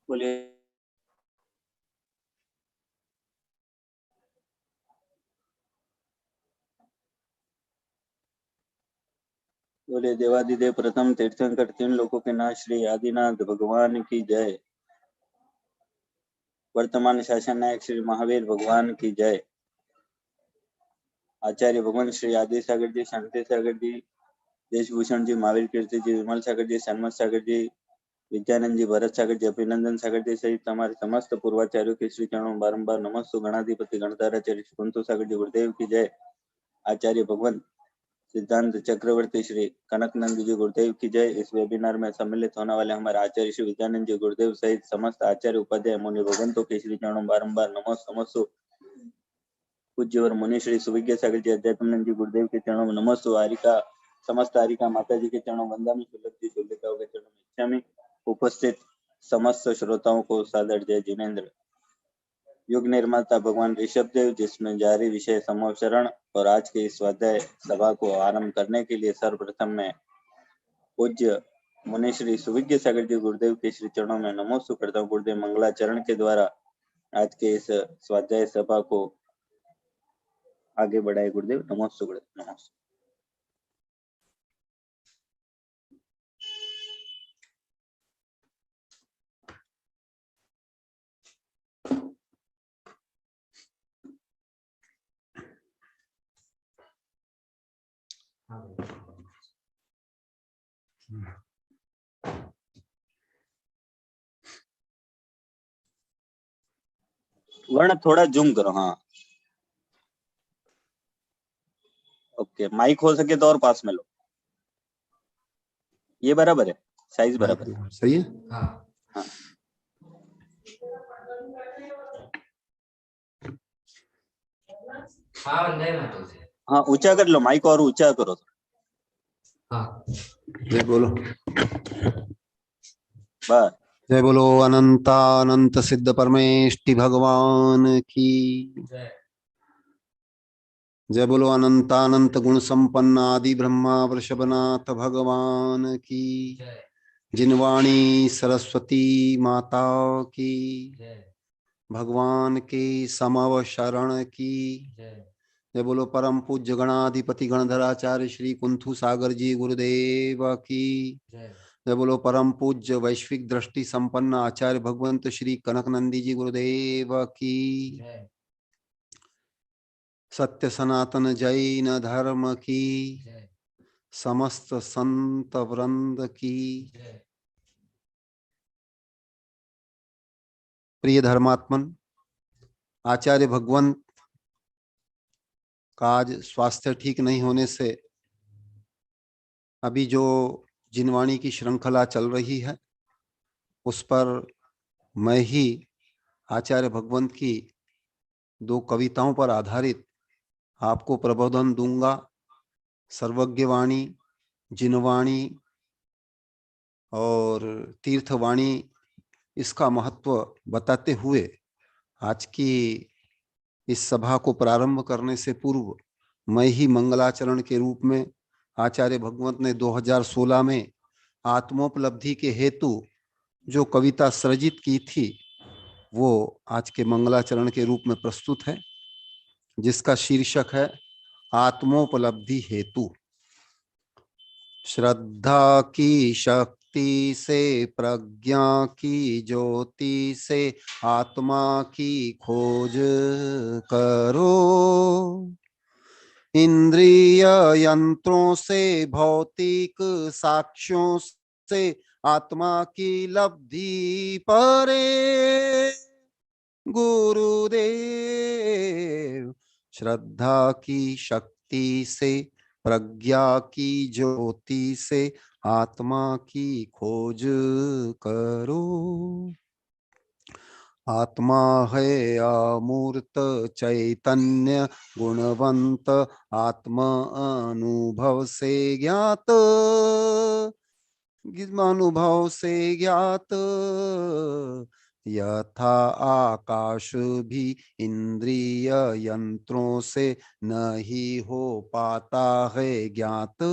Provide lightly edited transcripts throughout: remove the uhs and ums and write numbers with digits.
बोलिए। बोले देवादिदेव प्रथम तीर्थंकर तीन लोकों के नाथ श्री आदिनाथ भगवान की जय। वर्तमान शासन नायक श्री महावीर भगवान की जय। आचार्य भगवान श्री आदि सागर जी, शांति सागर जी, देशभूषण जी, महावीर कीर्ति जी, विमल सागर जी, सन्मत सागर जी, विद्यानंद जी, भरत सागर जी, अभिनंदन सागर जी सहित हमारे समस्त पूर्वाचार्यों के श्री चरणों में बारंबार नमस्सु। गणाधिपति गणधाराचार्य श्री कुंतु सागर जी गुरुदेव की जय। आचार्य भगवान सिद्धांत चक्रवर्ती श्री कनकनंद जी गुरुदेव की जय। इस वेबिनार में सम्मिलित होने वाले हमारे आचार्य श्री विद्यानंद जी गुरुदेव सहित समस्त आचार्य उपाध्याय मुनि भगवंतों के श्री चरणों बारंबार नमस्सु। पूज्य और मुनि श्री सुविज्ञ सागर जी अध्यात्मानंद जी गुरुदेव के चरणों में नमस्सु। आरिका समस्त आरिका माता जी के चरणों वंदामि। सुलभ चोलिकाओं के चरणों में इच्छामि। उपस्थित समस्त श्रोताओं को सादर जय जिनेन्द्र। युग निर्माता भगवान ऋषभ देव, जिसमें जारी विषय समूह शरण और आज के इस स्वाध्याय सभा को आरंभ करने के लिए सर्वप्रथम मैं पूज्य मुनि श्री सुविज्ञ सागर जी गुरुदेव के श्री चरणों में नमोस्तु करता हूँ। गुरुदेव मंगलाचरण के द्वारा आज के इस स्वाध्याय सभा को आगे बढ़ाए। गुरुदेव नमोस्तु। गुरुदेव नमोस्तु। वर्ण थोड़ा जूम करो। हाँ ओके। माइक हो सके तो और पास में लो। ये बराबर है, साइज बराबर है। सही है। हाँ हाँ ऊंचा कर लो, माइक और ऊंचा करो। हाँ जय बोलो। बस। जय बोलो अनंतानंत सिद्ध परमेष्टि भगवान की जय बोलो अनंतानंत गुण संपन्न आदि ब्रह्मा वृषभनाथ भगवान की जिनवाणी सरस्वती माता की भगवान के समव शरण की जय बोलो परम पूज्य गणाधिपति गणधराचार्य श्री कुंथु सागर जी गुरुदेव की जय बोलो परम पूज्य वैश्विक दृष्टि संपन्न आचार्य भगवंत श्री कनकनंदी जी गुरुदेव की सत्य सनातन जैन धर्म की समस्त संत वृंद की प्रिय धर्मात्मन, आचार्य भगवंत का आज स्वास्थ्य ठीक नहीं होने से अभी जो जिनवाणी की श्रृंखला चल रही है उस पर मैं ही आचार्य भगवंत की दो कविताओं पर आधारित आपको प्रबोधन दूंगा। सर्वज्ञवाणी, जिनवाणी और तीर्थवाणी, इसका महत्व बताते हुए आज की इस सभा को प्रारंभ करने से पूर्व मैं ही मंगलाचरण के रूप में आचार्य भगवंत ने 2016 में आत्मोपलब्धि के हेतु जो कविता सृजित की थी वो आज के मंगलाचरण के रूप में प्रस्तुत है, जिसका शीर्षक है आत्मोपलब्धि हेतु। श्रद्धा की शक्ति से, प्रज्ञा की ज्योति से आत्मा की खोज करो। इंद्रिय यंत्रों से, भौतिक साक्ष्यों से आत्मा की लब्धि परे गुरुदेव। श्रद्धा की शक्ति से, प्रज्ञा की ज्योति से आत्मा की खोज करो। आत्मा है अमूर्त चैतन्य गुणवंत, आत्म अनुभव से ज्ञात, अनुभव से ज्ञात। यथा आकाश भी इंद्रिय यंत्रों से नहीं हो पाता है ज्ञात,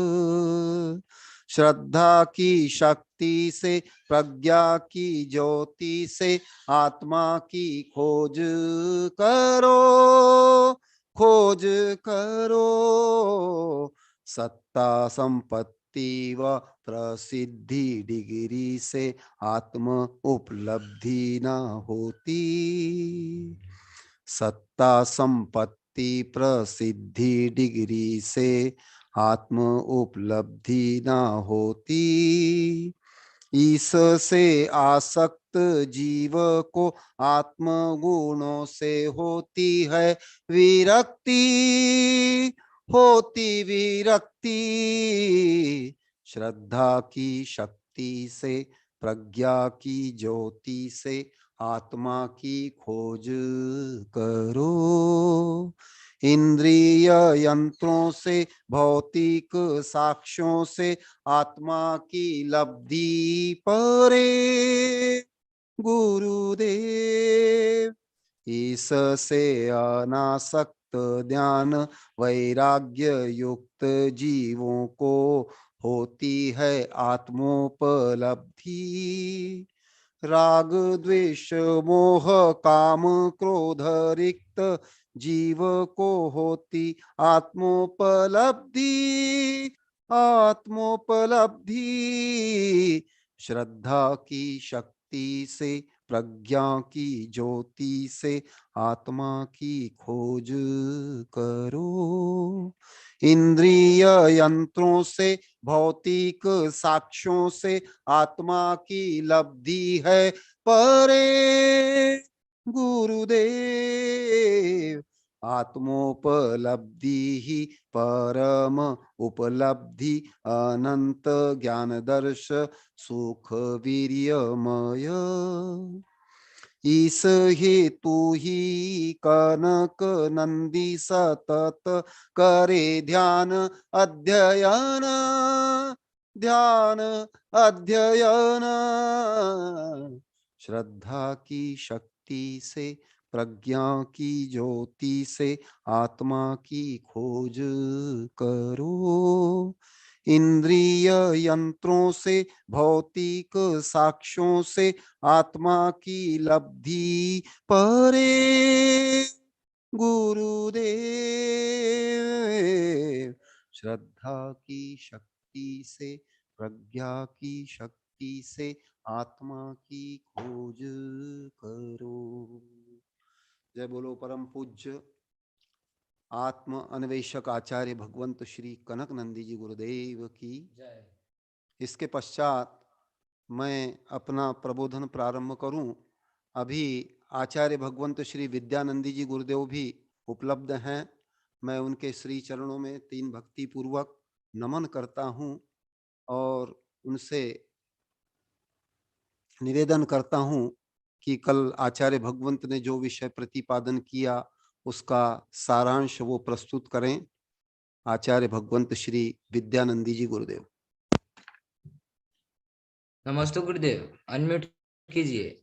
श्रद्धा की शक्ति से, प्रज्ञा की ज्योति से आत्मा की खोज करो, खोज करो। सत्ता संपत्ति व प्रसिद्धि डिग्री से आत्म उपलब्धि न होती। सत्ता संपत्ति प्रसिद्धि डिग्री से आत्म उपलब्धि न होती। इससे आसक्त जीव को आत्म गुणों से होती है विरक्ति, होती विरक्ति। श्रद्धा की शक्ति से, प्रज्ञा की ज्योति से आत्मा की खोज करो। इंद्रिय यंत्रों से, भौतिक साक्ष्यों से आत्मा की लब्धि परे गुरुदेव। इससे अनासक्त ध्यान वैराग्य युक्त जीवों को होती है आत्मोपलब्धि। राग द्वेष मोह काम क्रोध रिक्त जीव को होती आत्मोपलब्धि, आत्मोपलब्धि। श्रद्धा की शक्ति से, प्रज्ञा की ज्योति से आत्मा की खोज करो। इंद्रिय यंत्रों से, भौतिक साक्ष्यों से आत्मा की लब्धि है परे गुरुदेव। आत्मोपलब्धि ही परम उपलब्धि, अनंत ज्ञान दर्श सुख वीर्यमय। इस हेतु ही कनक नंदी सतत करे ध्यान अध्ययन, ध्यान अध्ययन। श्रद्धा की शक्ति से, प्रज्ञा की ज्योति से आत्मा की खोज करो। इंद्रिय यंत्रों से, भौतिक साक्ष्यों से आत्मा की लब्धि परे गुरुदेव। श्रद्धा की शक्ति से, प्रज्ञा की शक्ति से आत्मा की खोज करो। जय बोलो परम पूज्य आत्म अन्वेषक आचार्य भगवंत श्री कनक नंदी जी गुरुदेव की जय। इसके पश्चात मैं अपना प्रबोधन प्रारंभ करूं। अभी आचार्य भगवंत श्री विद्यानंदी जी गुरुदेव भी उपलब्ध हैं। मैं उनके श्री चरणों में तीन भक्ति पूर्वक नमन करता हूं और उनसे निवेदन करता हूं कि कल आचार्य भगवंत ने जो विषय प्रतिपादन किया उसका सारांश वो प्रस्तुत करें। आचार्य भगवंत श्री विद्यानंदी जी गुरुदेव। नमस्ते गुरुदेव, अनम्यूट कीजिए।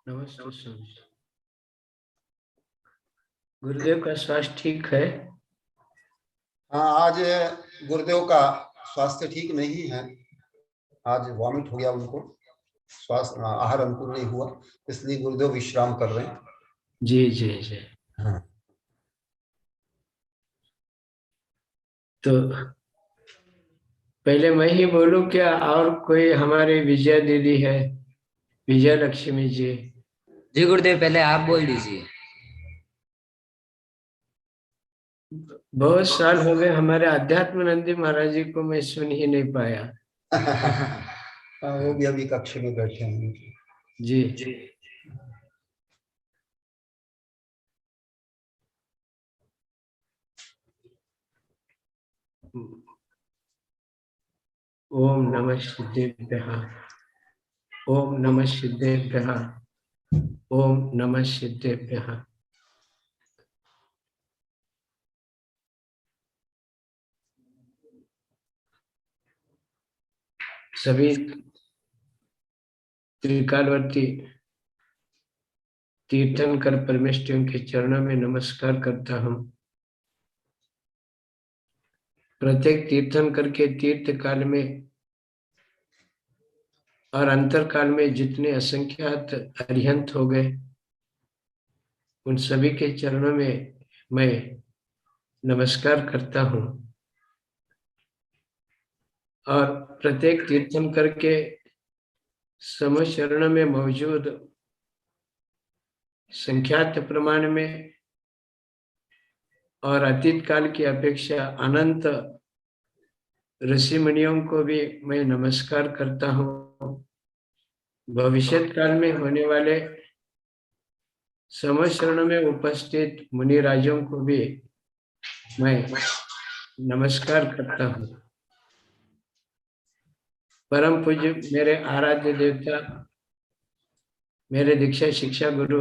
नमस्ते स्वामी। गुरुदेव का स्वास्थ्य ठीक है? हाँ, आज गुरुदेव का स्वास्थ्य ठीक नहीं है। आज वॉमिट हो गया उनको, स्वास्थ्य आहार अनुकूल नहीं हुआ, इसलिए गुरुदेव विश्राम कर रहे हैं। जी जी जी। हाँ। तो पहले मैं ही बोलूं क्या, और कोई हमारी विजया दीदी है, विजय लक्ष्मी जी? जी गुरुदेव, पहले आप बोल दीजिए। बहुत साल हो गए, हमारे अध्यात्मानंदी महाराज जी को मैं सुन ही नहीं पाया। वो भी अभी कक्ष में बैठे हैं। जी। ओम नमः सिद्धेभ्यः, ओम नमः सिद्धेभ्यः, ओम नमः सिद्धेभ्यः। सभी त्रिकालवर्ती तीर्थंकर परमेष्ठियों के चरणों में नमस्कार करता हूँ। प्रत्येक तीर्थंकर के तीर्थ काल में और अंतर काल में जितने असंख्यात अरिहंत हो गए, उन सभी के चरणों में मैं नमस्कार करता हूँ। और प्रत्येक तीर्थंकर के समशरण में मौजूद संख्यात प्रमाण में और अतीत काल की अपेक्षा अनंत ऋषि मुनियों को भी मैं नमस्कार करता हूँ। भविष्य काल में होने वाले समशरण में उपस्थित मुनिराजों को भी मैं नमस्कार करता हूँ। परम पूज्य मेरे आराध्य देवता, मेरे दीक्षा शिक्षा गुरु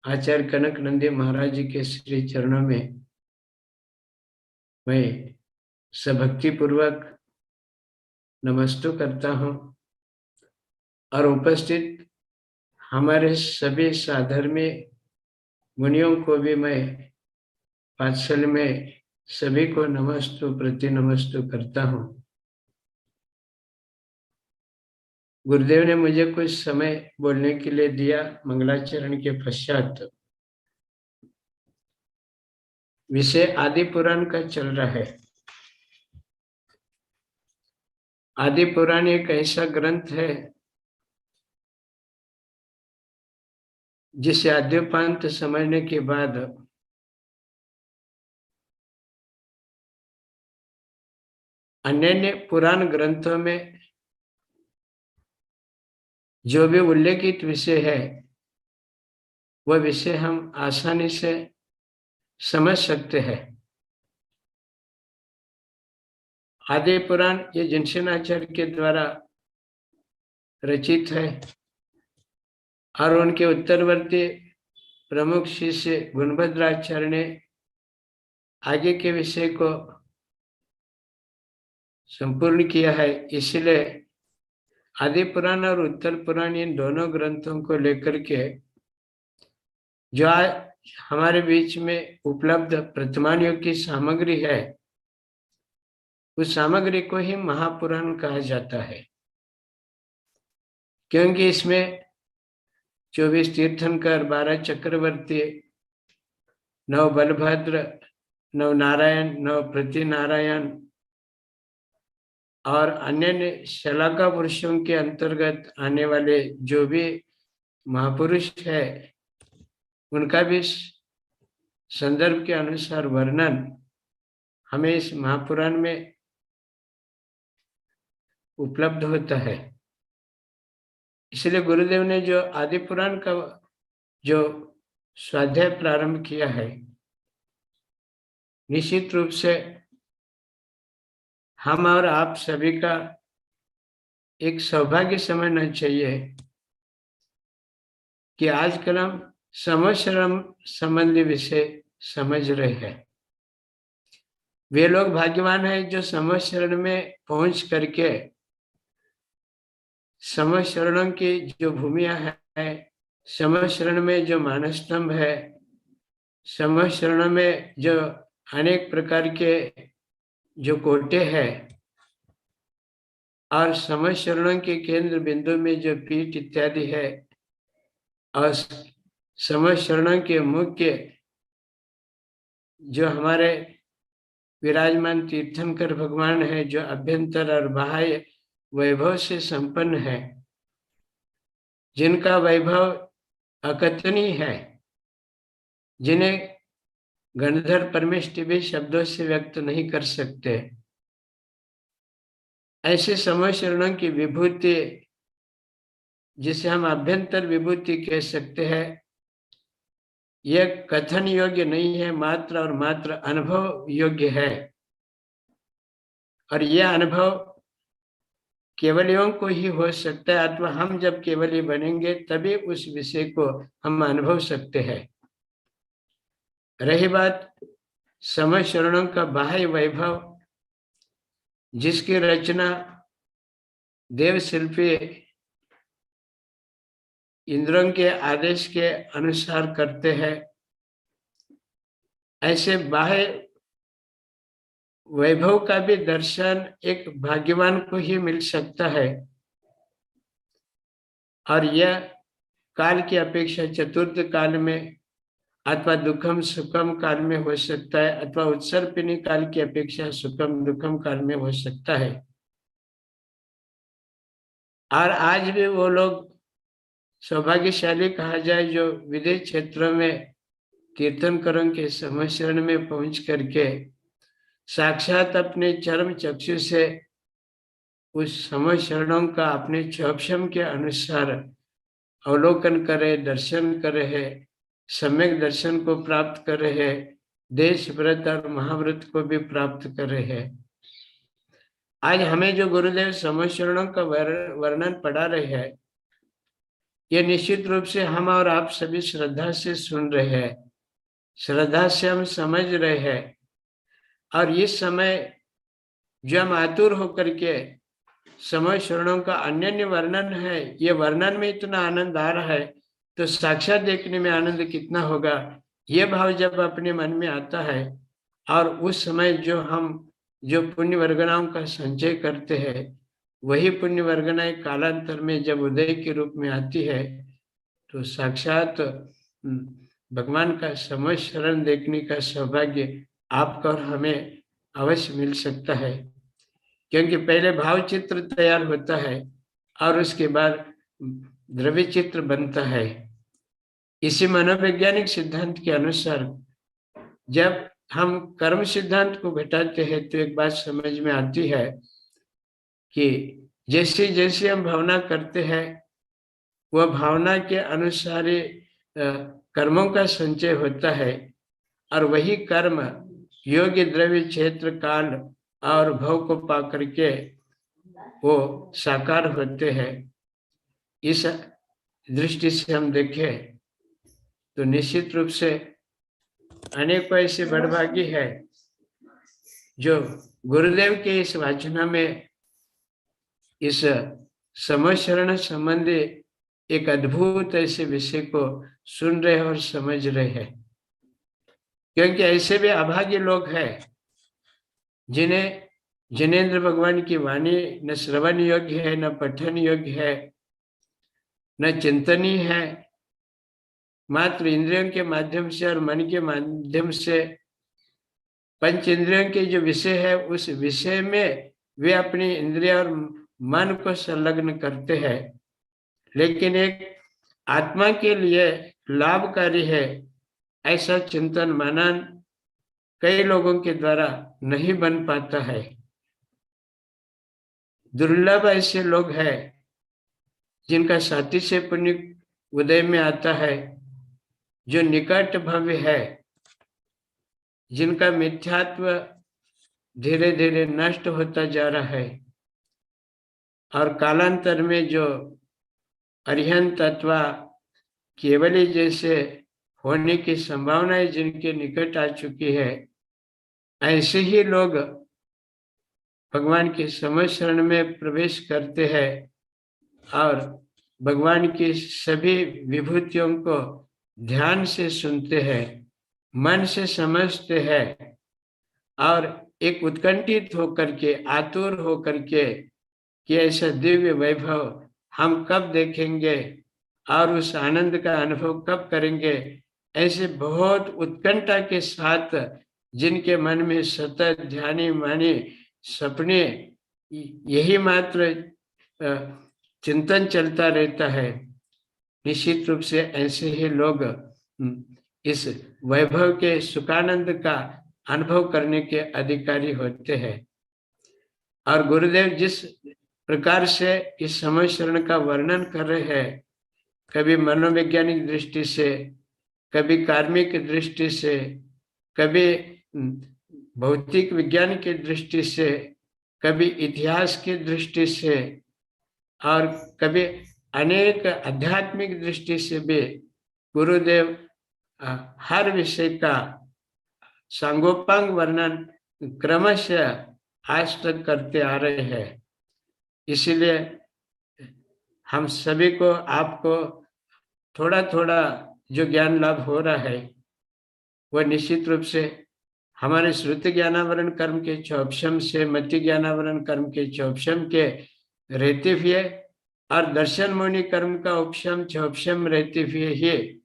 आचार्य कनक नंदी महाराज जी के श्री चरणों में मैं सभक्ति पूर्वक नमस्तु करता हूँ और उपस्थित हमारे सभी साधर्मी मुनियों को भी मैं पाठशाला में सभी को नमस्तु प्रति नमस्तु करता हूँ। गुरुदेव ने मुझे कुछ समय बोलने के लिए दिया। मंगलाचरण के पश्चात विषय आदि पुराण का चल रहा है। आदि पुराण एक ऐसा ग्रंथ है जिसे आद्योपांत समझने के बाद अन्य पुराण ग्रंथों में जो भी उल्लेखित विषय है वह विषय हम आसानी से समझ सकते हैं। आदि पुराण ये जिनसेनाचार्य के द्वारा रचित है और उनके उत्तरवर्ती प्रमुख शिष्य गुणभद्राचार्य ने आगे के विषय को संपूर्ण किया है। इसलिए आदि पुराण और उत्तर पुराण इन दोनों ग्रंथों को लेकर के जो हमारे बीच में उपलब्ध वर्तमान युग की सामग्री है, उस सामग्री को ही महापुराण कहा जाता है, क्योंकि इसमें 24 तीर्थंकर, 12 चक्रवर्ती, 9 बलभद्र, 9 नारायण, 9 प्रतिनारायण और अन्य शलाका पुरुषों के अंतर्गत आने वाले जो भी महापुरुष है, उनका भी संदर्भ के अनुसार वर्णन हमें इस महापुराण में उपलब्ध होता है। इसलिए गुरुदेव ने जो आदि पुराण का जो स्वाध्याय प्रारंभ किया है, निश्चित रूप से हम और आप सभी का एक सौभाग्य समझना चाहिए कि आजकल हम समशरण संबंधी विषय समझ रहे हैं। वे लोग भाग्यवान हैं जो समशरण में पहुंच करके समशरणों की जो भूमिया है, समशरण में जो मानस्तंभ है, समशरण में जो अनेक प्रकार के जो कोटे हैं और समशरणों के केंद्र बिंदु में जो पीठ इत्यादि है और समशरणों के मुख्य जो हमारे विराजमान तीर्थंकर भगवान है, जो अभ्यंतर और बाह्य वैभव से संपन्न है, जिनका वैभव अकथनीय है, जिन्हें गणधर परमेष्टि भी शब्दों से व्यक्त नहीं कर सकते, ऐसे समशरणों की विभूति जिसे हम अभ्यंतर विभूति कह सकते हैं, यह कथन योग्य नहीं है, मात्र और मात्र अनुभव योग्य है। और यह अनुभव केवलियों को ही हो सकता है, अथवा हम जब केवली बनेंगे तभी उस विषय को हम अनुभव सकते हैं। रही बात समशरणों का बाह्य वैभव, जिसकी रचना देव शिल्पी इंद्रों के आदेश के अनुसार करते हैं, ऐसे बाह्य वैभव का भी दर्शन एक भाग्यवान को ही मिल सकता है। और यह काल की अपेक्षा चतुर्थ काल में अथवा दुखम सुखम काल में हो सकता है, अथवा उत्सर्पिणी काल की अपेक्षा सुखम दुखम काल में हो सकता है। और आज भी वो लोग सौभाग्यशाली कहा जाए जो विदेश क्षेत्रों में तीर्थंकरों के समशरण में पहुंच करके साक्षात अपने चरम चक्षु से उस समशरणों का अपने चौक्षम के अनुसार अवलोकन करे, दर्शन करे है, सम्यक दर्शन को प्राप्त करे है, देश व्रत और महाव्रत को भी प्राप्त करे है। आज हमें जो गुरुदेव समशरणों का वर्णन पढ़ा रहे हैं, ये निश्चित रूप से हम और आप सभी श्रद्धा से सुन रहे हैं, श्रद्धा से हम समझ रहे हैं। और इस समय जो हम आतुर होकर के समशरणों का अन्य वर्णन है, ये वर्णन में इतना आनंद आ रहा है तो साक्षात देखने में आनंद कितना होगा, ये भाव जब अपने मन में आता है और उस समय जो हम जो पुण्य वर्गनाओं का संचय करते हैं, वही पुण्य वर्गनाएं कालांतर में जब उदय के रूप में आती है तो साक्षात भगवान का समशरण देखने का सौभाग्य आपको और हमें अवश्य मिल सकता है। क्योंकि पहले भाव चित्र तैयार होता है और उसके बाद द्रव्य चित्र बनता है। इसी मनोवैज्ञानिक सिद्धांत के अनुसार जब हम कर्म सिद्धांत को घटाते हैं तो एक बात समझ में आती है कि जैसे जैसे हम भावना करते हैं वह भावना के अनुसार कर्मों का संचय होता है और वही कर्म योग्य द्रव्य क्षेत्र काल और भव को पा करके वो साकार होते हैं। इस दृष्टि से हम देखें तो निश्चित रूप से अनेकों ऐसे बड़भागी है जो गुरुदेव के इस वाचना में इस समशरण संबंधी एक अद्भुत ऐसे विषय को सुन रहे और समझ रहे हैं। क्योंकि ऐसे भी अभागे लोग हैं जिन्हें जिनेंद्र भगवान की वाणी न श्रवण योग्य है, न पठन योग्य है, न चिंतनीय है। मात्र इंद्रियों के माध्यम से और मन के माध्यम से पंच इंद्रियों के जो विषय है उस विषय में वे अपनी इंद्रिय और मन को संलग्न करते हैं, लेकिन एक आत्मा के लिए लाभकारी है ऐसा चिंतन मनन कई लोगों के द्वारा नहीं बन पाता है। दुर्लभ ऐसे लोग हैं जिनका साथी से पुण्य उदय में आता है, जो निकट भव्य है, जिनका मिथ्यात्व धीरे धीरे नष्ट होता जा रहा है और कालांतर में जो अरिहंत अथवा केवली जैसे होने की संभावनाएं जिनके निकट आ चुकी है, ऐसे ही लोग भगवान के समशरण में प्रवेश करते हैं और भगवान की सभी विभूतियों को ध्यान से सुनते हैं, मन से समझते हैं और एक उत्कंठित होकर के आतुर होकर के कि ऐसा दिव्य वैभव हम कब देखेंगे और उस आनंद का अनुभव कब करेंगे, ऐसे बहुत उत्कंठा के साथ जिनके मन में सतत ध्यानी मानी सपने यही मात्र चिंतन चलता रहता है, निश्चित रूप से ऐसे ही लोग इस वैभव के सुखानंद का अनुभव करने के अधिकारी होते हैं। और गुरुदेव जिस प्रकार से इस समशरण का वर्णन कर रहे हैं, कभी मनोवैज्ञानिक दृष्टि से, कभी कार्मिक दृष्टि से, कभी भौतिक विज्ञान की दृष्टि से, कभी इतिहास की दृष्टि से और कभी अनेक आध्यात्मिक दृष्टि से भी गुरुदेव हर विषय का सांगोपांग वर्णन क्रमशः आज तक करते आ रहे हैं। इसीलिए हम सभी को, आपको थोड़ा थोड़ा जो ज्ञान लाभ हो रहा है वह निश्चित रूप से हमारे श्रुति ज्ञानावरण कर्म के चौपशम से मति ज्ञानावरण कर्म के चौपशम के रहते हुए और दर्शन मुनि कर्म का उपशम चौपशम रहते हुए ही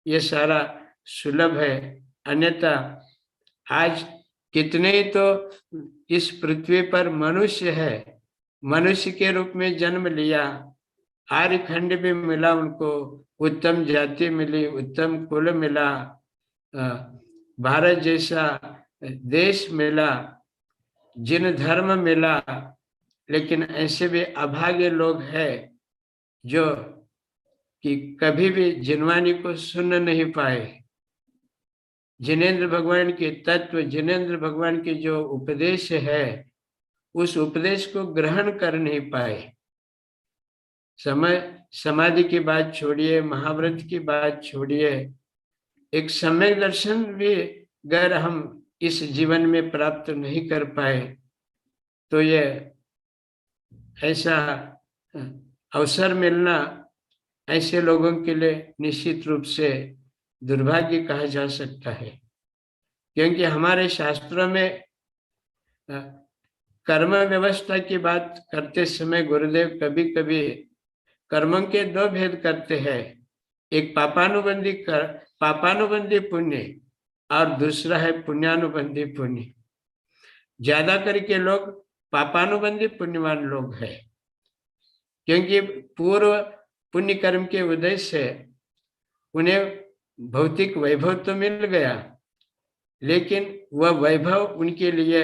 ये सारा सुलभ है। अन्यथा आज कितने ही तो इस पृथ्वी पर मनुष्य है, मनुष्य के रूप में जन्म लिया, आर्यखंड भी मिला उनको, उत्तम जाति मिली, उत्तम कुल मिला, भारत जैसा देश मिला, जिन धर्म मिला, लेकिन ऐसे भी अभागे लोग हैं जो कि कभी भी जिनवानी को सुन नहीं पाए, जिनेंद्र भगवान के तत्व, जिनेंद्र भगवान के जो उपदेश है उस उपदेश को ग्रहण कर नहीं पाए। समय समाधि की बात छोड़िए, महाव्रत की बात छोड़िए, एक सम्यक दर्शन भी अगर हम इस जीवन में प्राप्त नहीं कर पाए तो ये ऐसा अवसर मिलना ऐसे लोगों के लिए निश्चित रूप से दुर्भाग्य कहा जा सकता है। क्योंकि हमारे शास्त्रों में कर्म व्यवस्था की बात करते समय गुरुदेव कभी कभी कर्मों के दो भेद करते हैं, एक पापानुबंधी पुण्य और दूसरा है पुण्यानुबंधी पुण्य। ज्यादा करके लोग पापानुबंधी पुण्यवान लोग हैं, क्योंकि पूर्व पुण्य कर्म के उदय से उन्हें भौतिक वैभव तो मिल गया, लेकिन वह वैभव उनके लिए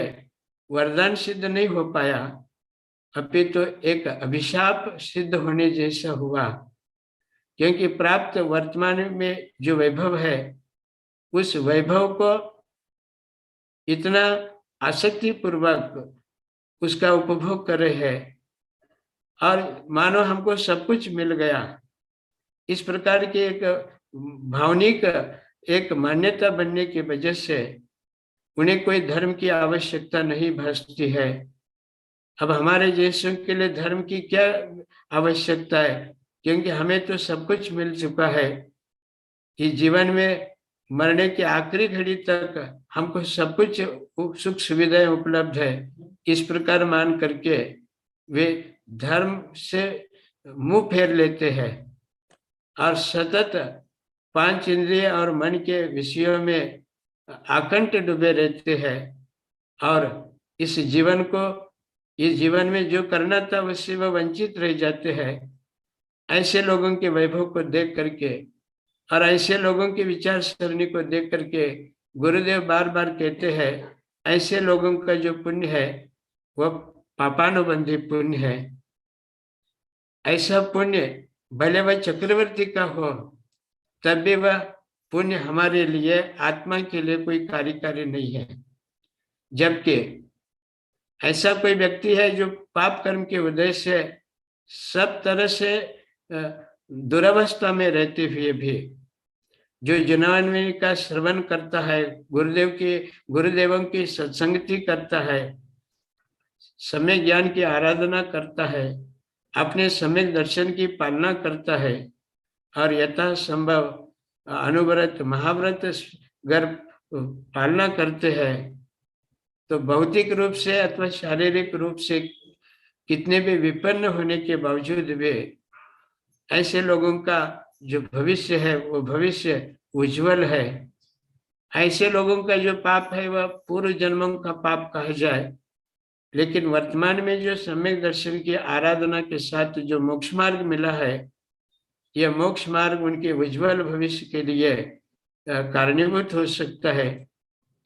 वरदान सिद्ध नहीं हो पाया, अपितु तो एक अभिशाप सिद्ध होने जैसा हुआ। क्योंकि प्राप्त वर्तमान में जो वैभव है उस वैभव को इतना आसक्ति पूर्वक उसका उपभोग कर रहे हैं और मानो हमको सब कुछ मिल गया, इस प्रकार की एक भावनिक एक मान्यता बनने की वजह से उन्हें कोई धर्म की आवश्यकता नहीं भासती है। अब हमारे जैसों के लिए धर्म की क्या आवश्यकता है, क्योंकि हमें तो सब कुछ मिल चुका है कि जीवन में मरने की आखिरी घड़ी तक हमको सब कुछ सुख सुविधाएं उपलब्ध है। इस प्रकार मान करके वे धर्म से मुंह फेर लेते हैं और सतत पांच इंद्रिय और मन के विषयों में आकंठ डूबे रहते हैं और इस जीवन में जो करना था उससे वह वंचित रह जाते हैं। ऐसे लोगों के वैभव को देख करके और ऐसे लोगों की विचार सरणी को देख करके गुरुदेव बार बार कहते हैं ऐसे लोगों का जो पुण्य है वह पापानुबंधी पुण्य है। ऐसा पुण्य भले वह चक्रवर्ती का हो तब भी वह पुण्य हमारे लिए आत्मा के लिए कोई कार्यकारी नहीं है। जबकि ऐसा कोई व्यक्ति है जो पाप कर्म के उदय से सब तरह से दुरावस्था में रहते हुए भी जो जनान्वी का श्रवण करता है, गुरुदेवों की सत्संगति करता है, सम्यक ज्ञान की आराधना करता है, अपने सम्यक दर्शन की पालना करता है और यथा संभव अनुव्रत महाव्रत गर्भ पालना करते हैं, तो भौतिक रूप से अथवा शारीरिक रूप से कितने भी विपन्न होने के बावजूद भी ऐसे लोगों का जो भविष्य है वो भविष्य उज्जवल है। ऐसे लोगों का जो पाप है वह पूर्व जन्मों का पाप कहा जाए, लेकिन वर्तमान में जो सम्यक दर्शन की आराधना के साथ जो मोक्ष मार्ग मिला है, यह मोक्ष मार्ग उनके उज्जवल भविष्य के लिए कारणीभूत हो सकता है।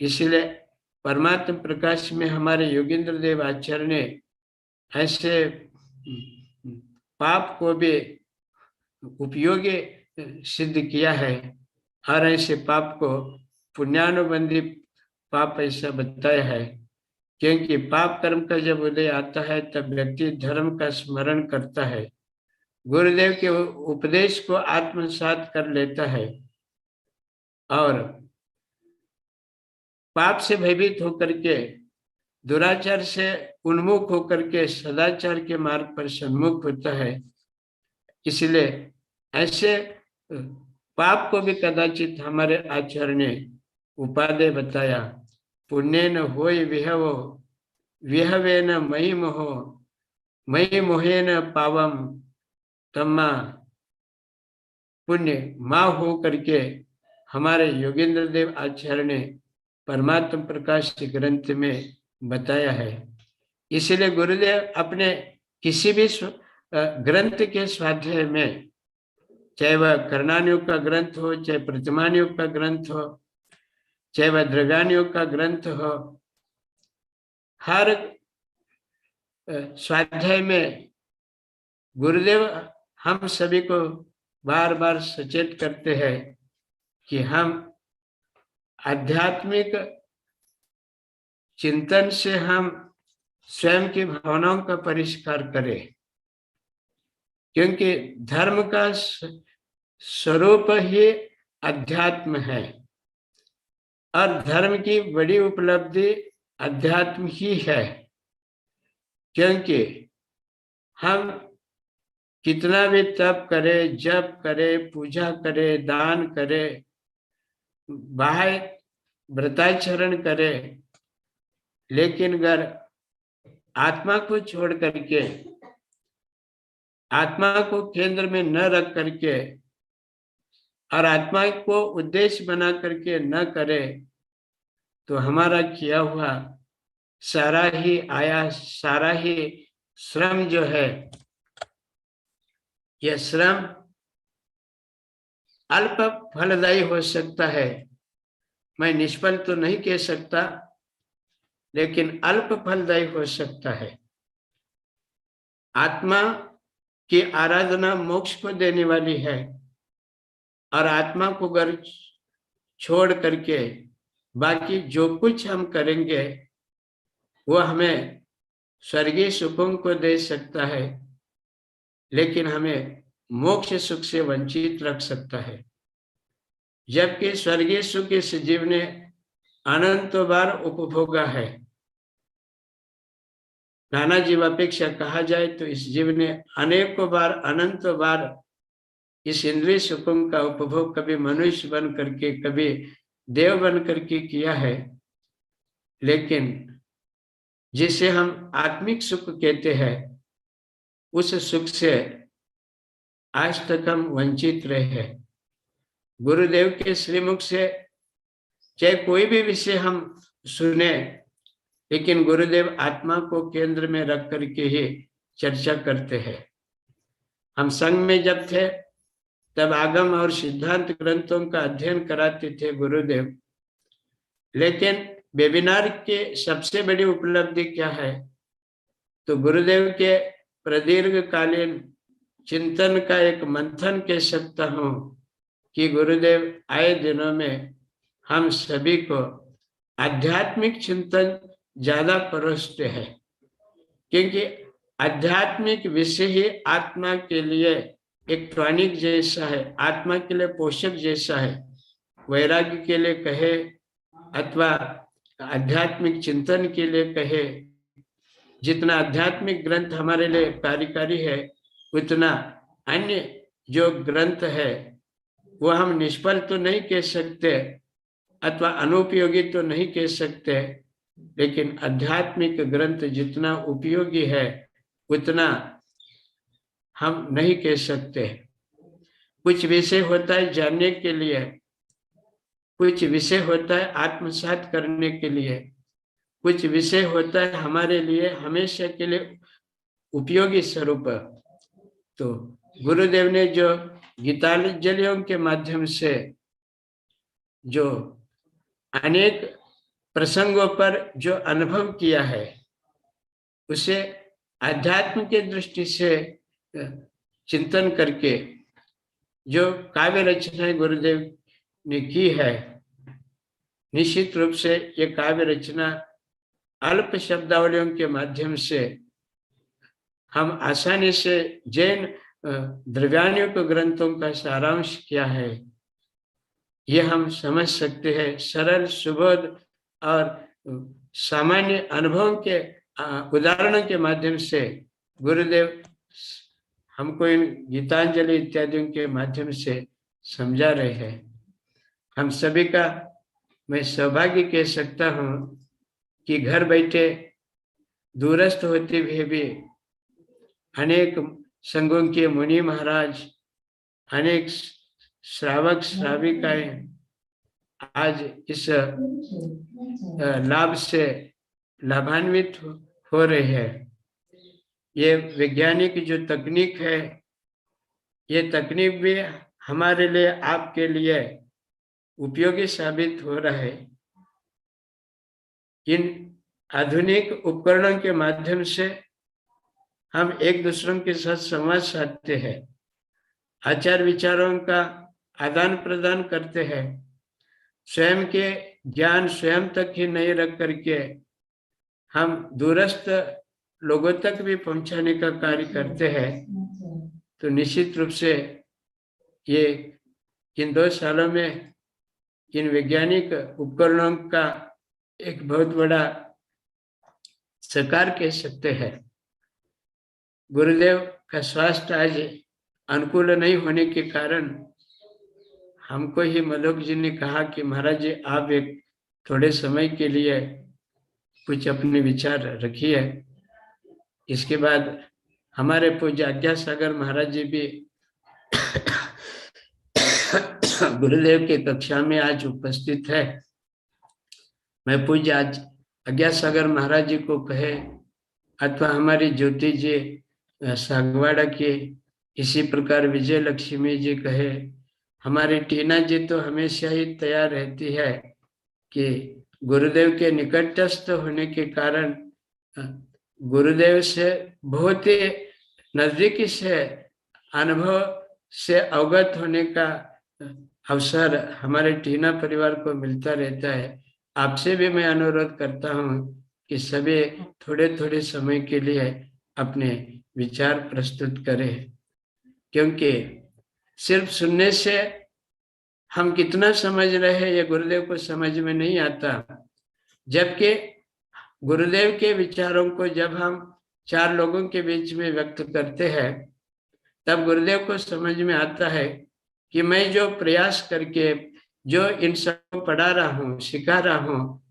इसलिए परमात्म प्रकाश में हमारे योगेंद्र देव आचार्य ने ऐसे पाप को भी उपयोगी सिद्ध किया है और ऐसे पाप को पुण्यानुबंधी पाप ऐसा बताया है। क्योंकि पाप कर्म का जब उदय आता है तब व्यक्ति धर्म का स्मरण करता है, गुरुदेव के उपदेश को आत्मसात कर लेता है और पाप से भयभीत होकर के दुराचार से उन्मुख होकर के सदाचार के मार्ग पर सन्मुख होता है। इसलिए ऐसे पाप को भी कदाचित हमारे आचार्य ने उपादेय बताया। पुण्य न होय विहवो विहवे न मई मोहो मई मोहे न पावम तम्मा पुण्य माँ हो करके हमारे योगेंद्र देव आचार्य ने परमात्म प्रकाश ग्रंथ में बताया है। इसलिए गुरुदेव अपने किसी भी ग्रंथ के स्वाध्याय में, चाहे वह कर्णानुयोग का ग्रंथ हो, चाहे प्रतिमानुयोग का ग्रंथ हो, चाहे वह दृगानुयोग का ग्रंथ हो, हर स्वाध्याय में गुरुदेव हम सभी को बार बार सचेत करते हैं कि हम आध्यात्मिक चिंतन से हम स्वयं की भावनाओं का परिष्कार करें, क्योंकि धर्म का स्वरूप ही अध्यात्म है और धर्म की बड़ी उपलब्धि अध्यात्म ही है। क्योंकि हम कितना भी तप करे, जप करे, पूजा करे, दान करे, बाह्य व्रताचरण करे, लेकिन अगर आत्मा को छोड़ करके, आत्मा को केंद्र में न रख करके और आत्मा को उद्देश्य बना करके न करे, तो हमारा किया हुआ सारा ही श्रम जो है, यह श्रम अल्प फलदायी हो सकता है। मैं निष्फल तो नहीं कह सकता, लेकिन अल्प फलदायी हो सकता है। आत्मा की आराधना मोक्ष को देने वाली है और आत्मा को अगर छोड़ करके बाकी जो कुछ हम करेंगे वो हमें स्वर्गीय सुखों को दे सकता है, लेकिन हमें मोक्ष सुख से वंचित रख सकता है। जबकि स्वर्गीय सुख इस जीव ने अनंत बार उपभोगा है। नाना जीवापेक्षा कहा जाए तो इस जीव ने अनेकों बार, अनंत बार इस इंद्रिय सुखों का उपभोग कभी मनुष्य बन करके, कभी देव बन करके किया है, लेकिन जिसे हम आत्मिक सुख कहते हैं, उस सुख से आज तक हम वंचित रहे हैं। गुरुदेव के श्रीमुख से चाहे कोई भी विषय हम सुने, लेकिन गुरुदेव आत्मा को केंद्र में रख करके ही चर्चा करते हैं। हम संघ में जब थे तब आगम और सिद्धांत ग्रंथों का अध्ययन कराते थे गुरुदेव, लेकिन वेबिनार के सबसे बड़ी उपलब्धि क्या है, तो गुरुदेव के प्रदीर्घकालीन चिंतन का एक मंथन कह सकता हूँ कि गुरुदेव आए दिनों में हम सभी को आध्यात्मिक चिंतन ज्यादा परोसते हैं, क्योंकि आध्यात्मिक विषय ही आत्मा के लिए एक टॉनिक जैसा है, आत्मा के लिए पोषक जैसा है। वैराग्य के लिए कहे अथवा आध्यात्मिक चिंतन के लिए कहे, जितना आध्यात्मिक ग्रंथ हमारे लिए कार्यकारी है, उतना अन्य जो ग्रंथ है वो हम निष्फल तो नहीं कह सकते अथवा अनुपयोगी तो नहीं कह सकते, लेकिन आध्यात्मिक ग्रंथ जितना उपयोगी है उतना हम नहीं कह सकते। कुछ विषय होता है जानने के लिए, कुछ विषय होता है आत्मसात करने के लिए, कुछ विषय होता है हमारे लिए हमेशा के लिए उपयोगी स्वरूप। तो गुरुदेव ने जो गीतांजलियों के माध्यम से जो अनेक प्रसंगों पर जो अनुभव किया है, उसे अध्यात्म के दृष्टि से चिंतन करके जो काव्य रचनाएं गुरुदेव ने की है, निश्चित रूप से ये काव्य रचना अल्प शब्दावलियों के माध्यम से हम आसानी से जैन द्रव्यानुयोग ग्रंथों का सारांश क्या है ये हम समझ सकते हैं। सरल, सुबोध और सामान्य अनुभवों के उदाहरणों के माध्यम से गुरुदेव हमको इन गीतांजलि इत्यादियों के माध्यम से समझा रहे हैं। हम सभी का मैं सौभाग्य कह सकता हूँ कि घर बैठे दूरस्थ होते हुए भी अनेक संघों के मुनि महाराज, अनेक श्रावक श्राविकाएं आज इस लाभ से लाभान्वित हो रहे हैं। ये वैज्ञानिक जो तकनीक है, ये तकनीक भी हमारे लिए, आपके लिए उपयोगी साबित हो रहा है। इन आधुनिक उपकरणों के माध्यम से हम एक दूसरों के साथ संवाद साधते हैं, आचार विचारों का आदान प्रदान करते हैं, स्वयं के ज्ञान स्वयं तक ही नहीं रख करके हम दूरस्थ लोगों तक भी पहुंचाने का कार्य करते हैं। तो निश्चित रूप से ये इन 2 सालों में इन वैज्ञानिक उपकरणों का एक बहुत बड़ा सहकार कह सकते हैं। गुरुदेव का स्वास्थ्य आज अनुकूल नहीं होने के कारण हमको ही मलोक जी ने कहा कि महाराज जी आप एक थोड़े समय के लिए कुछ अपने विचार रखिए। इसके बाद हमारे पूज्य आज्ञा सागर महाराज जी भी गुरुदेव के कक्षा में आज उपस्थित है। मैं पूज्य आज आज्ञा सागर महाराज जी को कहे अथवा हमारी ज्योति जी सागवाड़ा के, इसी प्रकार विजय लक्ष्मी जी कहे, हमारी टीना जी तो हमेशा ही तैयार रहती है कि गुरुदेव के निकटस्थ होने के कारण गुरुदेव से बहुत ही नजदीकी से अनुभव से अवगत होने का अवसर हमारे टीना परिवार को मिलता रहता है। आपसे भी मैं अनुरोध करता हूँ कि सभी थोड़े थोड़े समय के लिए अपने विचार प्रस्तुत करें, क्योंकि सिर्फ सुनने से हम कितना समझ रहे हैं ये गुरुदेव को समझ में नहीं आता। जबकि गुरुदेव के विचारों को जब हम 4 लोगों के बीच में व्यक्त करते हैं, तब गुरुदेव को समझ में आता है कि मैं जो प्रयास करके जो इन सबको पढ़ा रहा हूँ, सिखा रहा हूँ,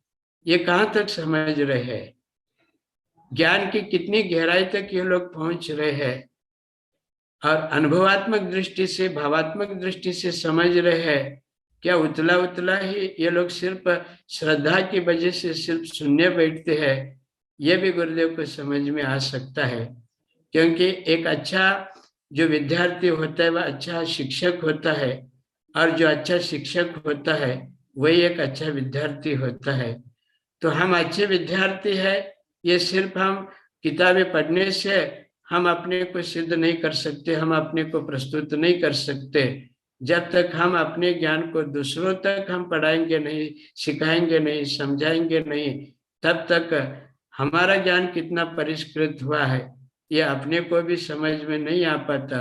ये कहाँ तक समझ रहे हैं, ज्ञान की कितनी गहराई तक ये लोग पहुंच रहे हैं, और अनुभवात्मक दृष्टि से, भावात्मक दृष्टि से समझ रहे हैं, क्या उतला उतला ही ये लोग सिर्फ श्रद्धा की वजह से सिर्फ सुनने बैठते हैं, ये भी गुरुदेव को समझ में आ सकता है। क्योंकि एक अच्छा जो विद्यार्थी होता है वह अच्छा शिक्षक होता है, और जो अच्छा शिक्षक होता है वही एक अच्छा विद्यार्थी होता है। तो हम अच्छे विद्यार्थी है, ये सिर्फ हम किताबें पढ़ने से हम अपने को सिद्ध नहीं कर सकते, हम अपने को प्रस्तुत नहीं कर सकते। जब तक हम अपने ज्ञान को दूसरों तक हम पढ़ाएंगे नहीं, सिखाएंगे नहीं, समझाएंगे नहीं, तब तक हमारा ज्ञान कितना परिष्कृत हुआ है ये अपने को भी समझ में नहीं आ पाता,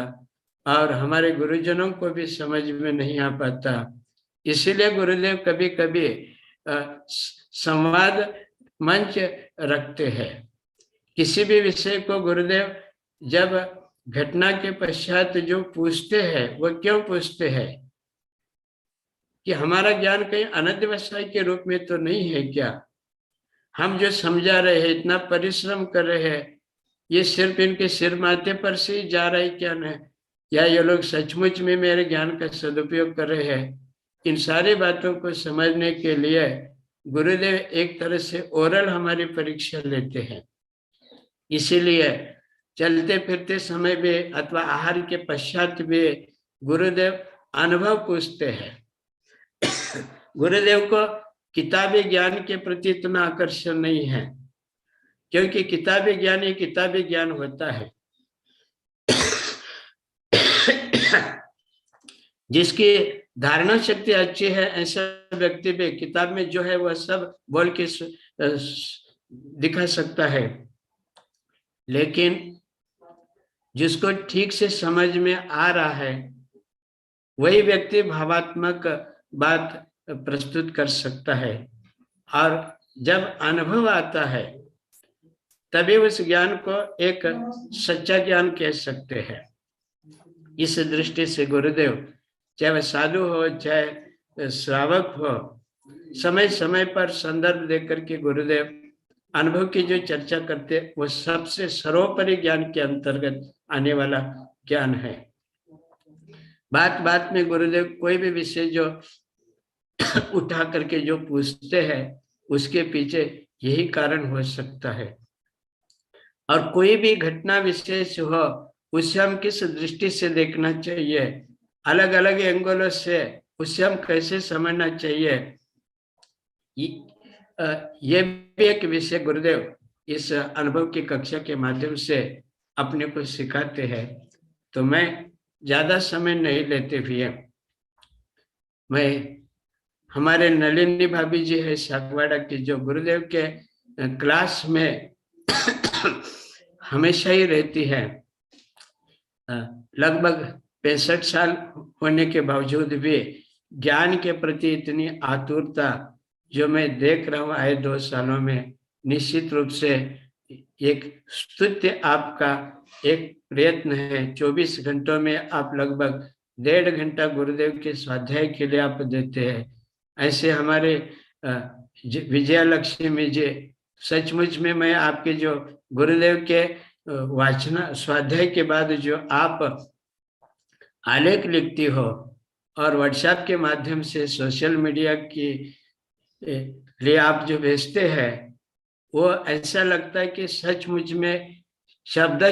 और हमारे गुरुजनों को भी समझ में नहीं आ पाता। इसीलिए गुरुदेव कभी कभी संवाद मंच रखते हैं। किसी भी विषय को गुरुदेव जब घटना के पश्चात जो पूछते हैं, वो क्यों पूछते हैं कि हमारा ज्ञान कहीं अनध्यवसाय के रूप में तो नहीं है क्या? हम जो समझा रहे हैं, इतना परिश्रम कर रहे हैं, ये सिर्फ इनके सिर माथे पर से ही जा रहा है क्या न? या ये लोग सचमुच में मेरे ज्ञान का सदुपयोग कर रहे हैं? इन सारी बातों को समझने के लिए गुरुदेव एक तरह से ओरल हमारी परीक्षा लेते हैं। इसीलिए चलते फिरते समय भी अथवा आहार के पश्चात भी गुरुदेव अनुभव पूछते हैं। गुरुदेव को किताबी ज्ञान के प्रति इतना आकर्षण नहीं है, क्योंकि किताबी ज्ञान ही किताबी ज्ञान होता है। जिसकी धारणा शक्ति अच्छी है, ऐसा व्यक्ति भी किताब में जो है वह सब बोल के दिखा सकता है, लेकिन जिसको ठीक से समझ में आ रहा है वही व्यक्ति भावात्मक बात प्रस्तुत कर सकता है। और जब अनुभव आता है तभी उस ज्ञान को एक सच्चा ज्ञान कह सकते हैं। इस दृष्टि से गुरुदेव, चाहे वह साधु हो चाहे श्रावक हो, समय समय पर संदर्भ देकर के गुरुदेव अनुभव की जो चर्चा करते वो सबसे सर्वोपरि ज्ञान के अंतर्गत आने वाला ज्ञान है। बात बात में गुरुदेव कोई भी विषय जो उठा करके जो पूछते हैं उसके पीछे यही कारण हो सकता है। और कोई भी घटना विशेष हो उसे हम किस दृष्टि से देखना चाहिए, अलग अलग एंगलों से उसे हम कैसे समझना चाहिए, ये भी एक विषय गुरुदेव इस अनुभव की कक्षा के माध्यम से अपने को सिखाते हैं। तो मैं ज्यादा समय नहीं लेते हुए मैं हमारे नलिनी भाभी जी है सागवाड़ा की, जो गुरुदेव के क्लास में हमेशा ही रहती है, लगभग 65 साल होने के बावजूद भी ज्ञान के प्रति इतनी आतुरता जो मैं देख रहा हूँ आए 2 सालों में, निश्चित रूप से एक स्तुत्य आपका एक प्रयत्न है। 24 घंटों में आप लगभग 1.5 घंटा गुरुदेव के स्वाध्याय के लिए आप देते हैं। ऐसे हमारे विजया लक्ष्मी जी, सचमुच में मैं आपके जो गुरुदेव के वाचना स्वाध्याय के बाद जो आप आलेख लिखती हो और व्हाट्सएप के माध्यम से सोशल मीडिया की लिए आप जो भेजते हैं, वो ऐसा लगता है कि सचमुच में शब्द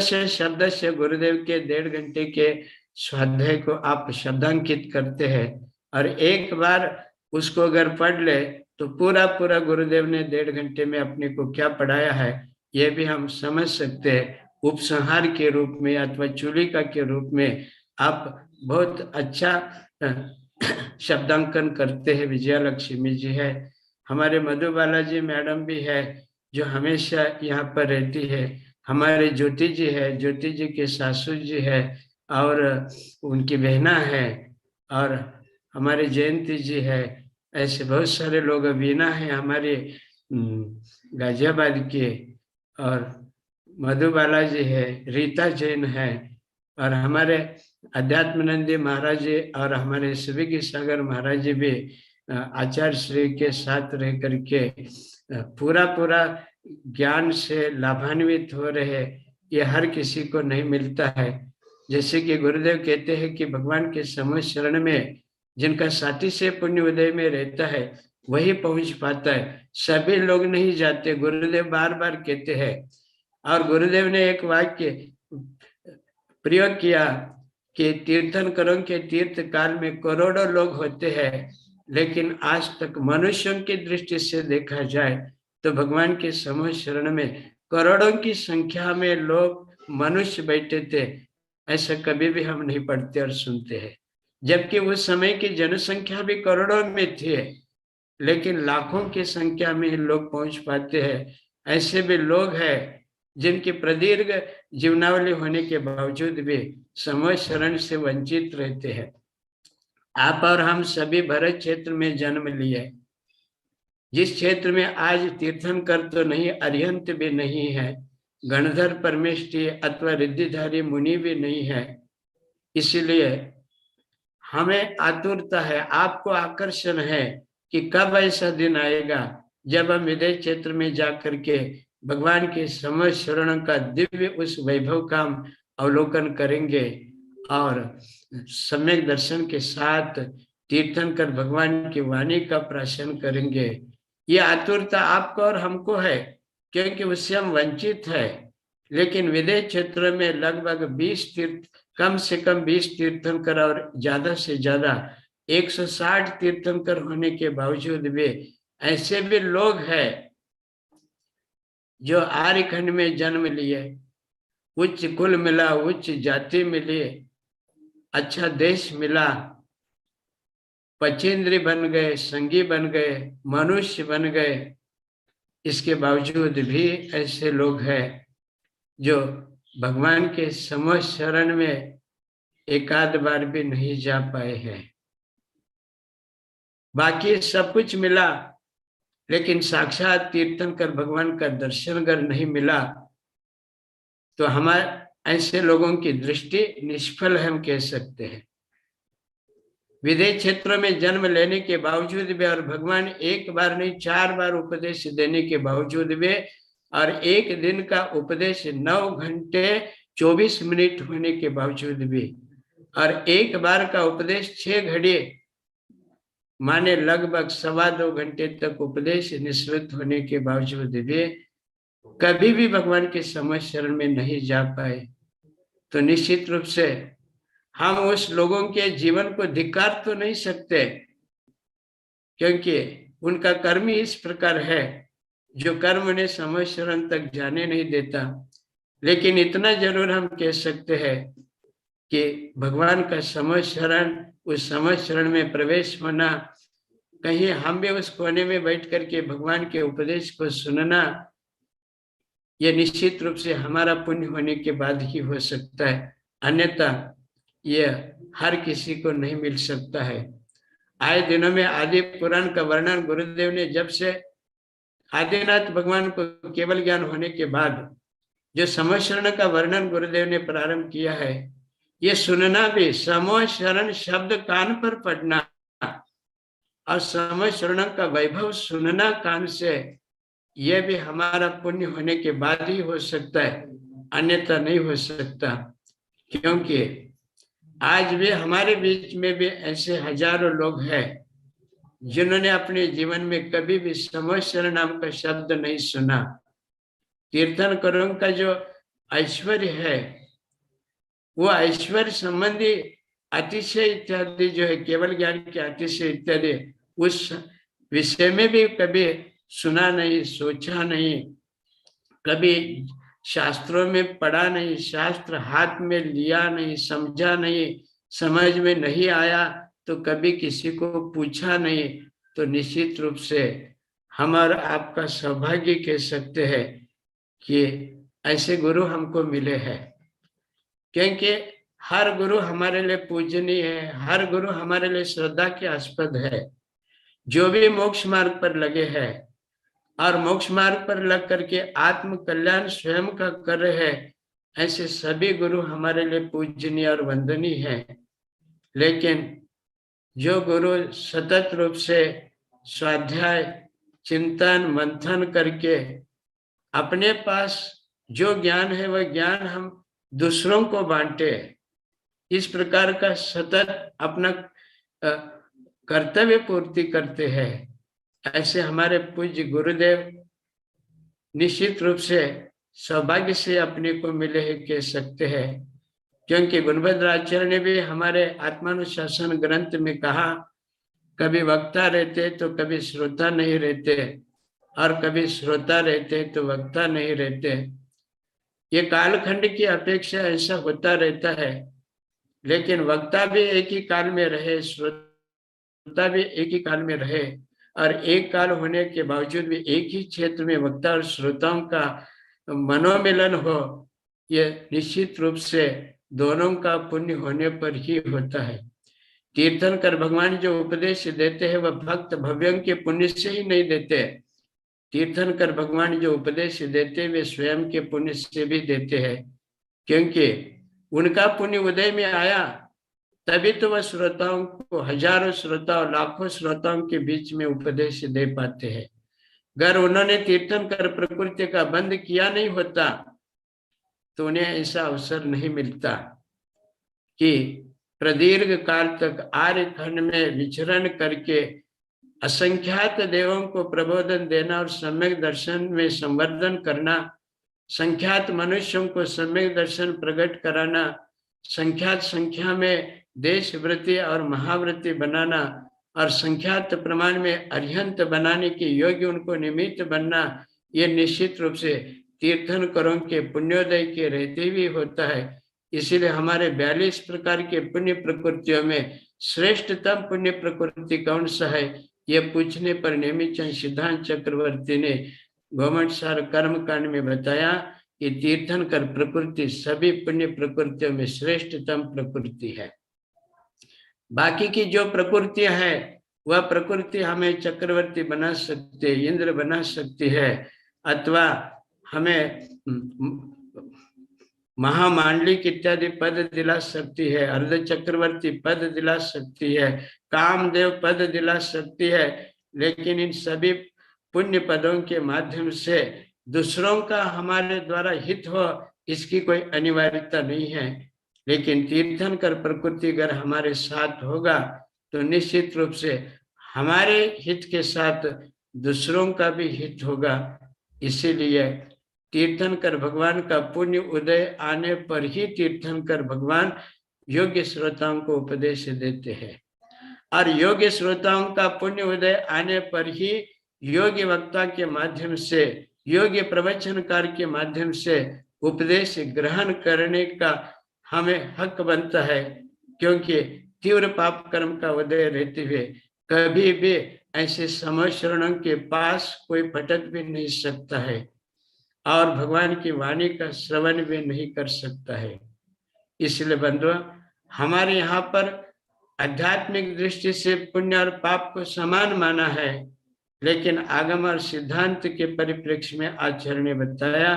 से गुरुदेव के 1.5 घंटे के स्वाध्याय को आप शब्दांकित करते हैं। और एक बार उसको अगर पढ़ ले तो पूरा पूरा गुरुदेव ने 1.5 घंटे में अपने को क्या पढ़ाया है ये भी हम समझ सकते हैं। उपसंहार के रूप में अथवा चूलिका के रूप में आप बहुत अच्छा शब्दांकन करते हैं। विजया लक्ष्मी जी है, हमारे मधु बालाजी मैडम भी है जो हमेशा यहाँ पर रहती है, हमारे ज्योति जी है, ज्योति जी के सासू जी है और उनकी बहना है, और हमारे जयंती जी है। ऐसे बहुत सारे लोग, बीना है हमारे गाजियाबाद के, और मधु बालाजी है, रीता जैन है, और हमारे अध्यात्मानंदी महाराज जी और हमारे शिवगी सागर महाराज जी भी आचार्य श्री के साथ रह करके पूरा पूरा ज्ञान से लाभान्वित हो रहे। ये हर किसी को नहीं मिलता है। जैसे कि गुरुदेव कहते हैं कि भगवान के समझ शरण में जिनका साथी से पुण्य उदय में रहता है वही पहुंच पाता है, सभी लोग नहीं जाते, गुरुदेव बार बार कहते हैं। और गुरुदेव ने एक वाक्य प्रयोग किया कि तीर्थंकरों के तीर्थ काल में करोड़ों लोग होते हैं, लेकिन आज तक मनुष्यों की दृष्टि से देखा जाए तो भगवान के समझ शरण में करोड़ों की संख्या में लोग मनुष्य बैठे थे, ऐसा कभी भी हम नहीं पढ़ते और सुनते हैं। जबकि उस समय की जनसंख्या भी करोड़ों में थी, लेकिन लाखों की संख्या में लोग पहुंच पाते हैं। ऐसे भी लोग हैं जिनकी प्रदीर्घ जीवनावली होने के बावजूद भी समझ शरण से वंचित रहते हैं। आप और हम सभी भरत क्षेत्र में जन्म लिए, जिस क्षेत्र में आज तीर्थंकर तो नहीं, अरिहंत भी नहीं है, गणधर परमेष्ठी अथवा रिद्धिधारी मुनि भी नहीं है। इसलिए हमें आतुरता है, आपको आकर्षण है कि कब ऐसा दिन आएगा जब हम विदेश क्षेत्र में जाकर के भगवान के समझ शरण का दिव्य उस वैभव का अवलोकन करेंगे और सम्यक दर्शन के साथ तीर्थंकर भगवान की वाणी का प्राशन करेंगे। ये आतुरता आपको और हमको है, क्योंकि उससे हम वंचित है। लेकिन विदेश क्षेत्र में लगभग 20 तीर्थ, कम से कम 20 तीर्थंकर और ज्यादा से ज्यादा 160 तीर्थंकर होने के बावजूद भी ऐसे भी लोग हैं जो आर्यखंड में जन्म लिए, उच्च कुल मिला, उच्च जाति मिली, अच्छा देश मिला, पचेंद्री बन गए, संगी बन गए, मनुष्य बन गए। इसके बावजूद भी ऐसे लोग हैं जो भगवान के समझ शरण में एकाध बार भी नहीं जा पाए हैं। बाकी सब कुछ मिला, लेकिन साक्षात तीर्थंकर भगवान का दर्शन अगर नहीं मिला तो ऐसे लोगों की दृष्टि निष्फल हम कह सकते हैं। विदेश क्षेत्रों में जन्म लेने के बावजूद भी और भगवान एक बार नहीं 4 बार उपदेश देने के बावजूद भी और एक दिन का उपदेश 9 घंटे 24 मिनट होने के बावजूद भी और एक बार का उपदेश 6 घड़ी माने लगभग 2.25 घंटे तक उपदेश निश्चित होने के बावजूद भी कभी भी भगवान के समझ शरण में नहीं जा पाए, तो निश्चित रूप से हम उस लोगों के जीवन को धिक्कार तो नहीं सकते, क्योंकि उनका कर्म ही इस प्रकार है जो कर्म उन्हें समझ शरण तक जाने नहीं देता। लेकिन इतना जरूर हम कह सकते हैं कि भगवान का समझ शरण, उस समझ शरण में प्रवेश होना, कहीं हम भी उस कोने में बैठ करके भगवान के उपदेश को सुनना, ये निश्चित रूप से हमारा पुण्य होने के बाद ही हो सकता है, अन्यथा ये हर किसी को नहीं मिल सकता है। आए दिनों में आदि पुराण का वर्णन गुरुदेव ने जब से आदिनाथ भगवान को केवल ज्ञान होने के बाद जो समझ शरण का वर्णन गुरुदेव ने प्रारंभ किया है, ये सुनना भी, समझ शरण शब्द कान पर पढ़ना और समझ शरण का वैभव सुनना कान से, यह भी हमारा पुण्य होने के बाद ही हो सकता है, अन्यथा नहीं हो सकता। क्योंकि आज भी हमारे बीच में भी ऐसे हजारों लोग हैं जिन्होंने अपने जीवन में कभी भी समझ शरण नाम का शब्द नहीं सुना। कीर्तनकरों का जो ऐश्वर्य है, वो ऐश्वर्य संबंधी अतिशय इत्यादि जो है, केवल ज्ञान के अतिशय इत्यादि, उस विषय में भी कभी सुना नहीं, सोचा नहीं, कभी शास्त्रों में पढ़ा नहीं, शास्त्र हाथ में लिया नहीं, समझा नहीं, समझ में नहीं आया तो कभी किसी को पूछा नहीं, तो निश्चित रूप से हम और आपका सौभाग्य कह सकते हैं कि ऐसे गुरु हमको मिले हैं। क्योंकि हर गुरु हमारे लिए पूजनीय है, हर गुरु हमारे लिए श्रद्धा के आस्पद है। जो भी मोक्ष मार्ग पर लगे हैं और मोक्ष मार्ग पर लग करके आत्म कल्याण स्वयं का कर रहे हैं, ऐसे सभी गुरु हमारे लिए पूजनीय और वंदनीय हैं। लेकिन जो गुरु सतत रूप से स्वाध्याय, चिंतन, मंथन करके अपने पास जो ज्ञान है वह ज्ञान हम दूसरों को बांटे, इस प्रकार का सतत अपना कर्तव्य पूर्ति करते हैं, ऐसे हमारे पूज्य गुरुदेव निश्चित रूप से सौभाग्य से अपने को मिले हैं कह सकते हैं। क्योंकि गुणभद्राचार्य ने भी हमारे आत्मानुशासन ग्रंथ में कहा, कभी वक्ता रहते तो कभी श्रोता नहीं रहते, और कभी श्रोता रहते तो वक्ता नहीं रहते। ये कालखंड की अपेक्षा ऐसा होता रहता है, लेकिन वक्ता भी एक ही काल में रहे, श्रोता भी एक ही काल में रहे, और एक काल होने के बावजूद भी एक ही क्षेत्र में वक्ता और श्रोताओं का मनोमिलन हो, ये निश्चित रूप से दोनों का पुण्य होने पर ही होता है। तीर्थंकर भगवान जो उपदेश देते हैं वह भक्त भव्यों के पुण्य से ही नहीं देते। तीर्थंकर भगवान जो उपदेश देते वे स्वयं के पुण्य से भी देते हैं, क्योंकि उनका पुण्य उदय में आया तभी तो वह श्रोताओं को, हजारों श्रोताओं, लाखों श्रोताओं के बीच में उपदेश दे पाते हैं। अगर उन्होंने तीर्थंकर प्रकृति का बंद किया नहीं होता तो उन्हें ऐसा अवसर नहीं मिलता कि प्रदीर्घ काल तक आर्य खंड में विचरण करके असंख्यात देवों को प्रबोधन देना और सम्यक दर्शन में संवर्धन करना, संख्यात मनुष्यों को सम्यक दर्शन प्रकट कराना, संख्यात संख्या में देशवृत्ति और महावृत्ति बनाना, और संख्यात प्रमाण में अरिहंत बनाने के योग्य उनको निमित्त बनना, ये निश्चित रूप से तीर्थंकरों के पुण्योदय के रहते भी होता है। इसीलिए हमारे 42 प्रकार के पुण्य प्रकृतियों में श्रेष्ठतम पुण्य प्रकृति कौन सा है, ये पूछने पर नेमिचंद सिद्धांत चक्रवर्ती ने गोमटसार कर्म कांड में बताया कि तीर्थंकर प्रकृति सभी पुण्य प्रकृतियों में श्रेष्ठतम प्रकृति है। बाकी की जो प्रकृतियां हैं वह प्रकृति हमें चक्रवर्ती बना सकते, इंद्र बना सकती है, अथवा हमें महामांडलिक इत्यादि पद दिला सकती है, अर्ध चक्रवर्ती पद दिला सकती है, कामदेव पद दिला सकती है, लेकिन इन सभी पुण्य पदों के माध्यम से दूसरों का हमारे द्वारा हित हो, इसकी कोई अनिवार्यता नहीं है। लेकिन तीर्थंकर प्रकृति अगर हमारे साथ होगा तो निश्चित रूप से हमारे हित के साथ दूसरों का भी हित होगा। इसीलिए तीर्थंकर भगवान का पुण्य उदय आने पर ही तीर्थंकर भगवान योग्य श्रोताओं को उपदेश देते हैं, और योग्य श्रोताओं का पुण्य उदय आने पर ही योग्य वक्ता के माध्यम से, योग्य प्रवचनकार के माध्यम से उपदेश ग्रहण करने का हमें हक बनता है। क्योंकि तीव्र पाप कर्म का उदय रहते हुए कभी भी ऐसे समश्रणों के पास कोई भटक भी नहीं सकता है और भगवान की वाणी का श्रवण भी नहीं कर सकता है। इसलिए बंधुओं, हमारे यहाँ पर आध्यात्मिक दृष्टि से पुण्य और पाप को समान माना है, लेकिन आगम और सिद्धांत के परिप्रेक्ष्य में आचार्य ने बताया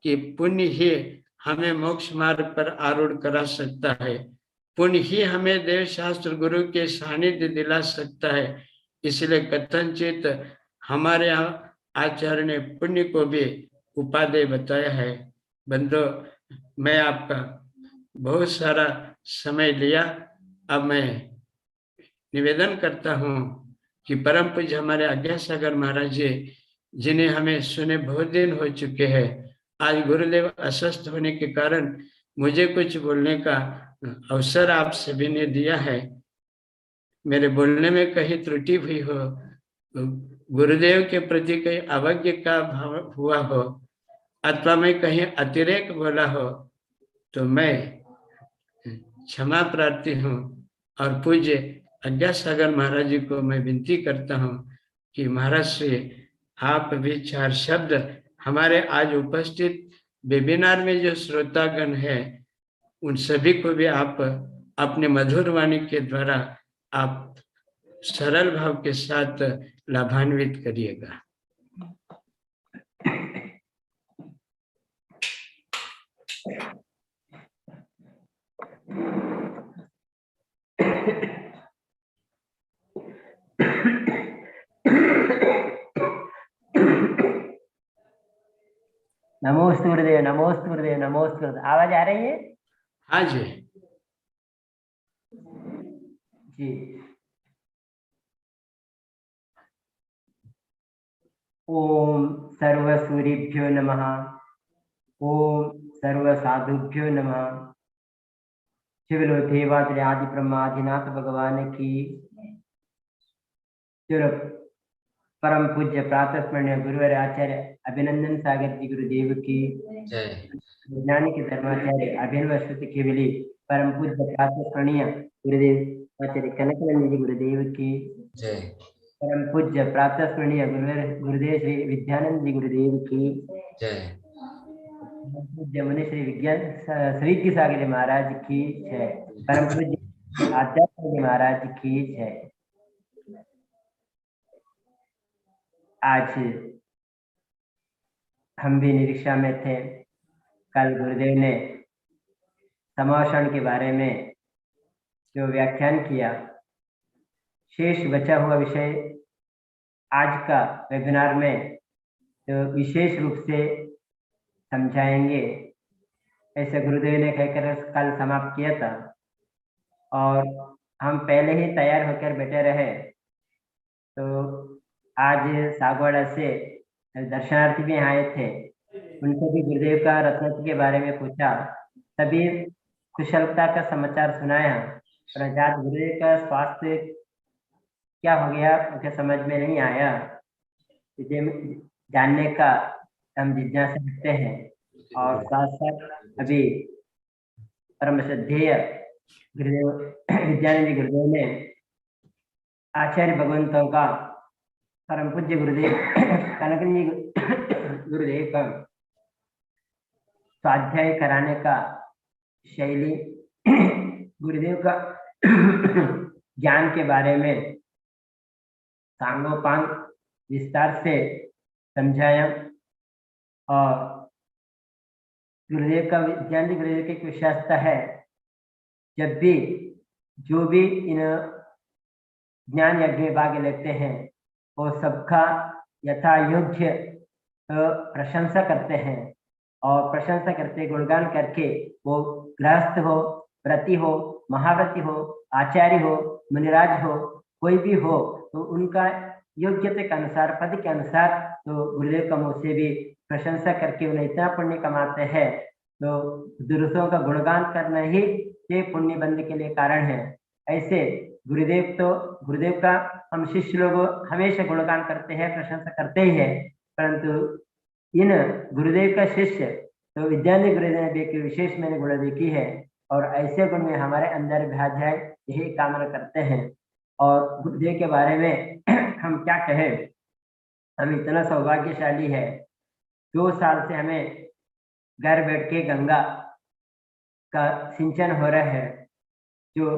कि पुण्य ही हमें मोक्ष मार्ग पर आरूढ़ करा सकता है, पुण्य ही हमें देव शास्त्र गुरु के सानिध्य दिला सकता है। इसलिए कथनचित हमारे यहाँ आचार्य ने पुण्य को भी उपादेय बताया है। बंधु, मैं आपका बहुत सारा समय लिया। अब मैं निवेदन करता हूँ कि परम पूज्य हमारे आज्ञासागर महाराज जी, जिन्हें हमें सुने बहुत दिन हो चुके हैं, आज गुरुदेव अस्वस्थ होने के कारण मुझे कुछ बोलने का अवसर आप सभी ने दिया है। मेरे बोलने में कहीं त्रुटि हुई हो, गुरुदेव के प्रति कहीं अवज्ञा का भाव हुआ हो, अथवा मैं कहीं अतिरेक बोला हो, तो मैं क्षमा प्रार्थी हूँ। और पूज्य आज्ञासागर महाराज जी को मैं विनती करता हूँ कि महाराज श्री आप भी चार शब्द हमारे आज उपस्थित वेबिनार में जो श्रोतागण है उन सभी को भी आप अपने मधुर वाणी के द्वारा आप सरल भाव के साथ लाभान्वित करिएगा। नमोस्तु गुरुदेव, नमोस्तु गुरुदेव, नमोस्तु गुरुदेव। आवाज आ रही है? हाँ जी जी। ओम सर्व सूर्यभ्यो नमः, ओम सर्व साधुभ्यो नमः। शिवलो देवाद्रि आदि ब्रह्मादिनाथ भगवान की, परम पूज्य प्रातः स्मरणीय गुरुवर आचार्य अभिनंदन सागर जी गुरुदेव की जय। वैज्ञानिक धर्माचार्य अभिनव श्रुति केवली परम पूज्य प्रातः स्मरणीय गुरुदेव आचार्य कनकानंद जी गुरुदेव की जय। परम पूज्य प्रातः स्मरणीय गुरुदेव श्री विद्यानंद जी गुरुदेव की जय। पूज्य मुनि श्री विज्ञान श्री की सागर महाराज की जय। परम पूज्य आध्यात्मिक महाराज की जय। आज हम भी निरीक्षा में थे। कल गुरुदेव ने समावेशन के बारे में जो व्याख्यान किया, शेष बचा हुआ विषय आज का वेबिनार में तो विशेष रूप से समझाएंगे, ऐसे गुरुदेव ने कहकर कल समाप्त किया था। और हम पहले ही तैयार होकर बैठे रहे, तो आज सागवाड़ा से दर्शनार्थी भी आए थे, उनको भी गुरुदेव का रत्नोत्सव के बारे में पूछा, सभी कुशलता का समाचार सुनाया। पर आज गुरुदेव का स्वास्थ्य क्या हो गया उनके समझ में नहीं आया, इसे जानने का हम जिज्ञासा रखते हैं। और साथ साथ अभी परम श्रद्धेय गुरुदेव विद्यानंद जी गुरुदेव ने आचार्य भगवंतों का, परम पूज्य गुरुदेव कनकानंद जी गुरुदेव का स्वाध्याय कराने का शैली, गुरुदेव का ज्ञान के बारे में सांगोपांग विस्तार से समझाया। और गुरुदेव का विज्ञान गुरुदेव की एक विशेषता है, जब भी जो भी इन ज्ञान यज्ञ में भाग लेते हैं वो सबका यथा योग्य प्रशंसा करते हैं, और प्रशंसा करते गुणगान करके वो गृहस्थ हो, व्रती हो, महाव्रती हो, आचार्य हो, मुनिराज हो, कोई भी हो, तो उनका योग्यता के अनुसार, पद के अनुसार तो गुरुदेव का मुँह से भी प्रशंसा करके उन्हें इतना पुण्य कमाते हैं। तो दुरुस्तों का गुणगान करना ही ये पुण्य बंद के लिए कारण है। ऐसे गुरुदेव का हम शिष्य लोग हमेशा गुणगान करते हैं, प्रशंसा करते ही है, परंतु इन गुरुदेव का शिष्य तो विद्यार्थी गुरुदेव ने देखी विशेष मैंने गुण देखी है, और ऐसे गुण में हमारे अंदर भी आ जाए यही कामना करते हैं। और गुरुदेव के बारे में हम क्या कहें, हम इतना सौभाग्यशाली है, 2 साल से हमें घर बैठ के गंगा का सिंचन हो रहा है। जो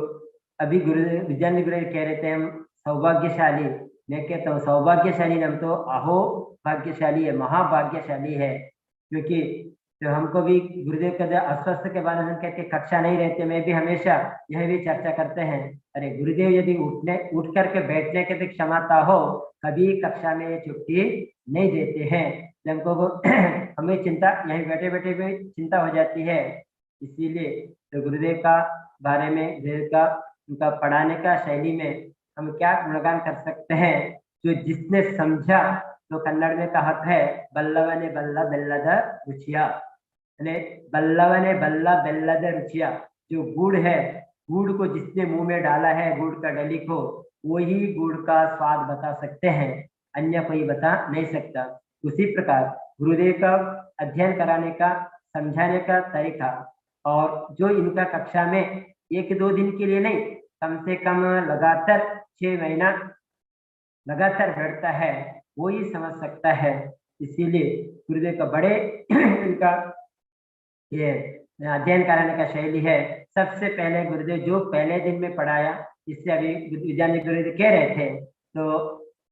अभी गुरुदेव विद्यार्थी गुरुदेव कह रहे थे हम सौभाग्यशाली, मैं कहता हूँ सौभाग्यशाली हम तो अहो भाग्यशाली है, महाभाग्यशाली है, क्योंकि तो हमको भी गुरुदेव का अस्वस्थ के बारे में कहते कक्षा नहीं रहते, मैं भी हमेशा यह भी चर्चा करते हैं, अरे गुरुदेव यदि उठ करके बैठने के तो क्षमता हो, कभी कक्षा में ये छुट्टी नहीं देते हैं, हमको हमें चिंता यहीं बैठे बैठे भी चिंता हो जाती है। इसीलिए तो गुरुदेव का बारे में, गुरुदेव का उनका पढ़ाने का शैली में हम क्या गुणगान कर सकते हैं। जो जिसने समझा तो कन्नड़ में कहा है बल्लवने बल्ला बेल्लद रुचिया, बल्लवने बल्ला बेल्लद रुचिया, जो गुड़ है, गुड़ को जिसने मुंह में डाला है, गुड़ का डली को, वही गुड़ का स्वाद बता सकते हैं, अन्य कोई बता नहीं सकता। उसी प्रकार गुरुदेव का अध्ययन कराने का, समझाने का तरीका, और जो इनका कक्षा में 1-2 दिन के लिए नहीं, कम से कम लगातार 6 महीना लगातार बैठता है, वो ही समझ सकता है। इसीलिए गुरुदेव का बड़े इनका ये अध्ययन कराने का शैली है। सबसे पहले गुरुदेव जो पहले दिन में पढ़ाया, इससे अभी विद्यार्थी गुरुदेव कह रहे थे, तो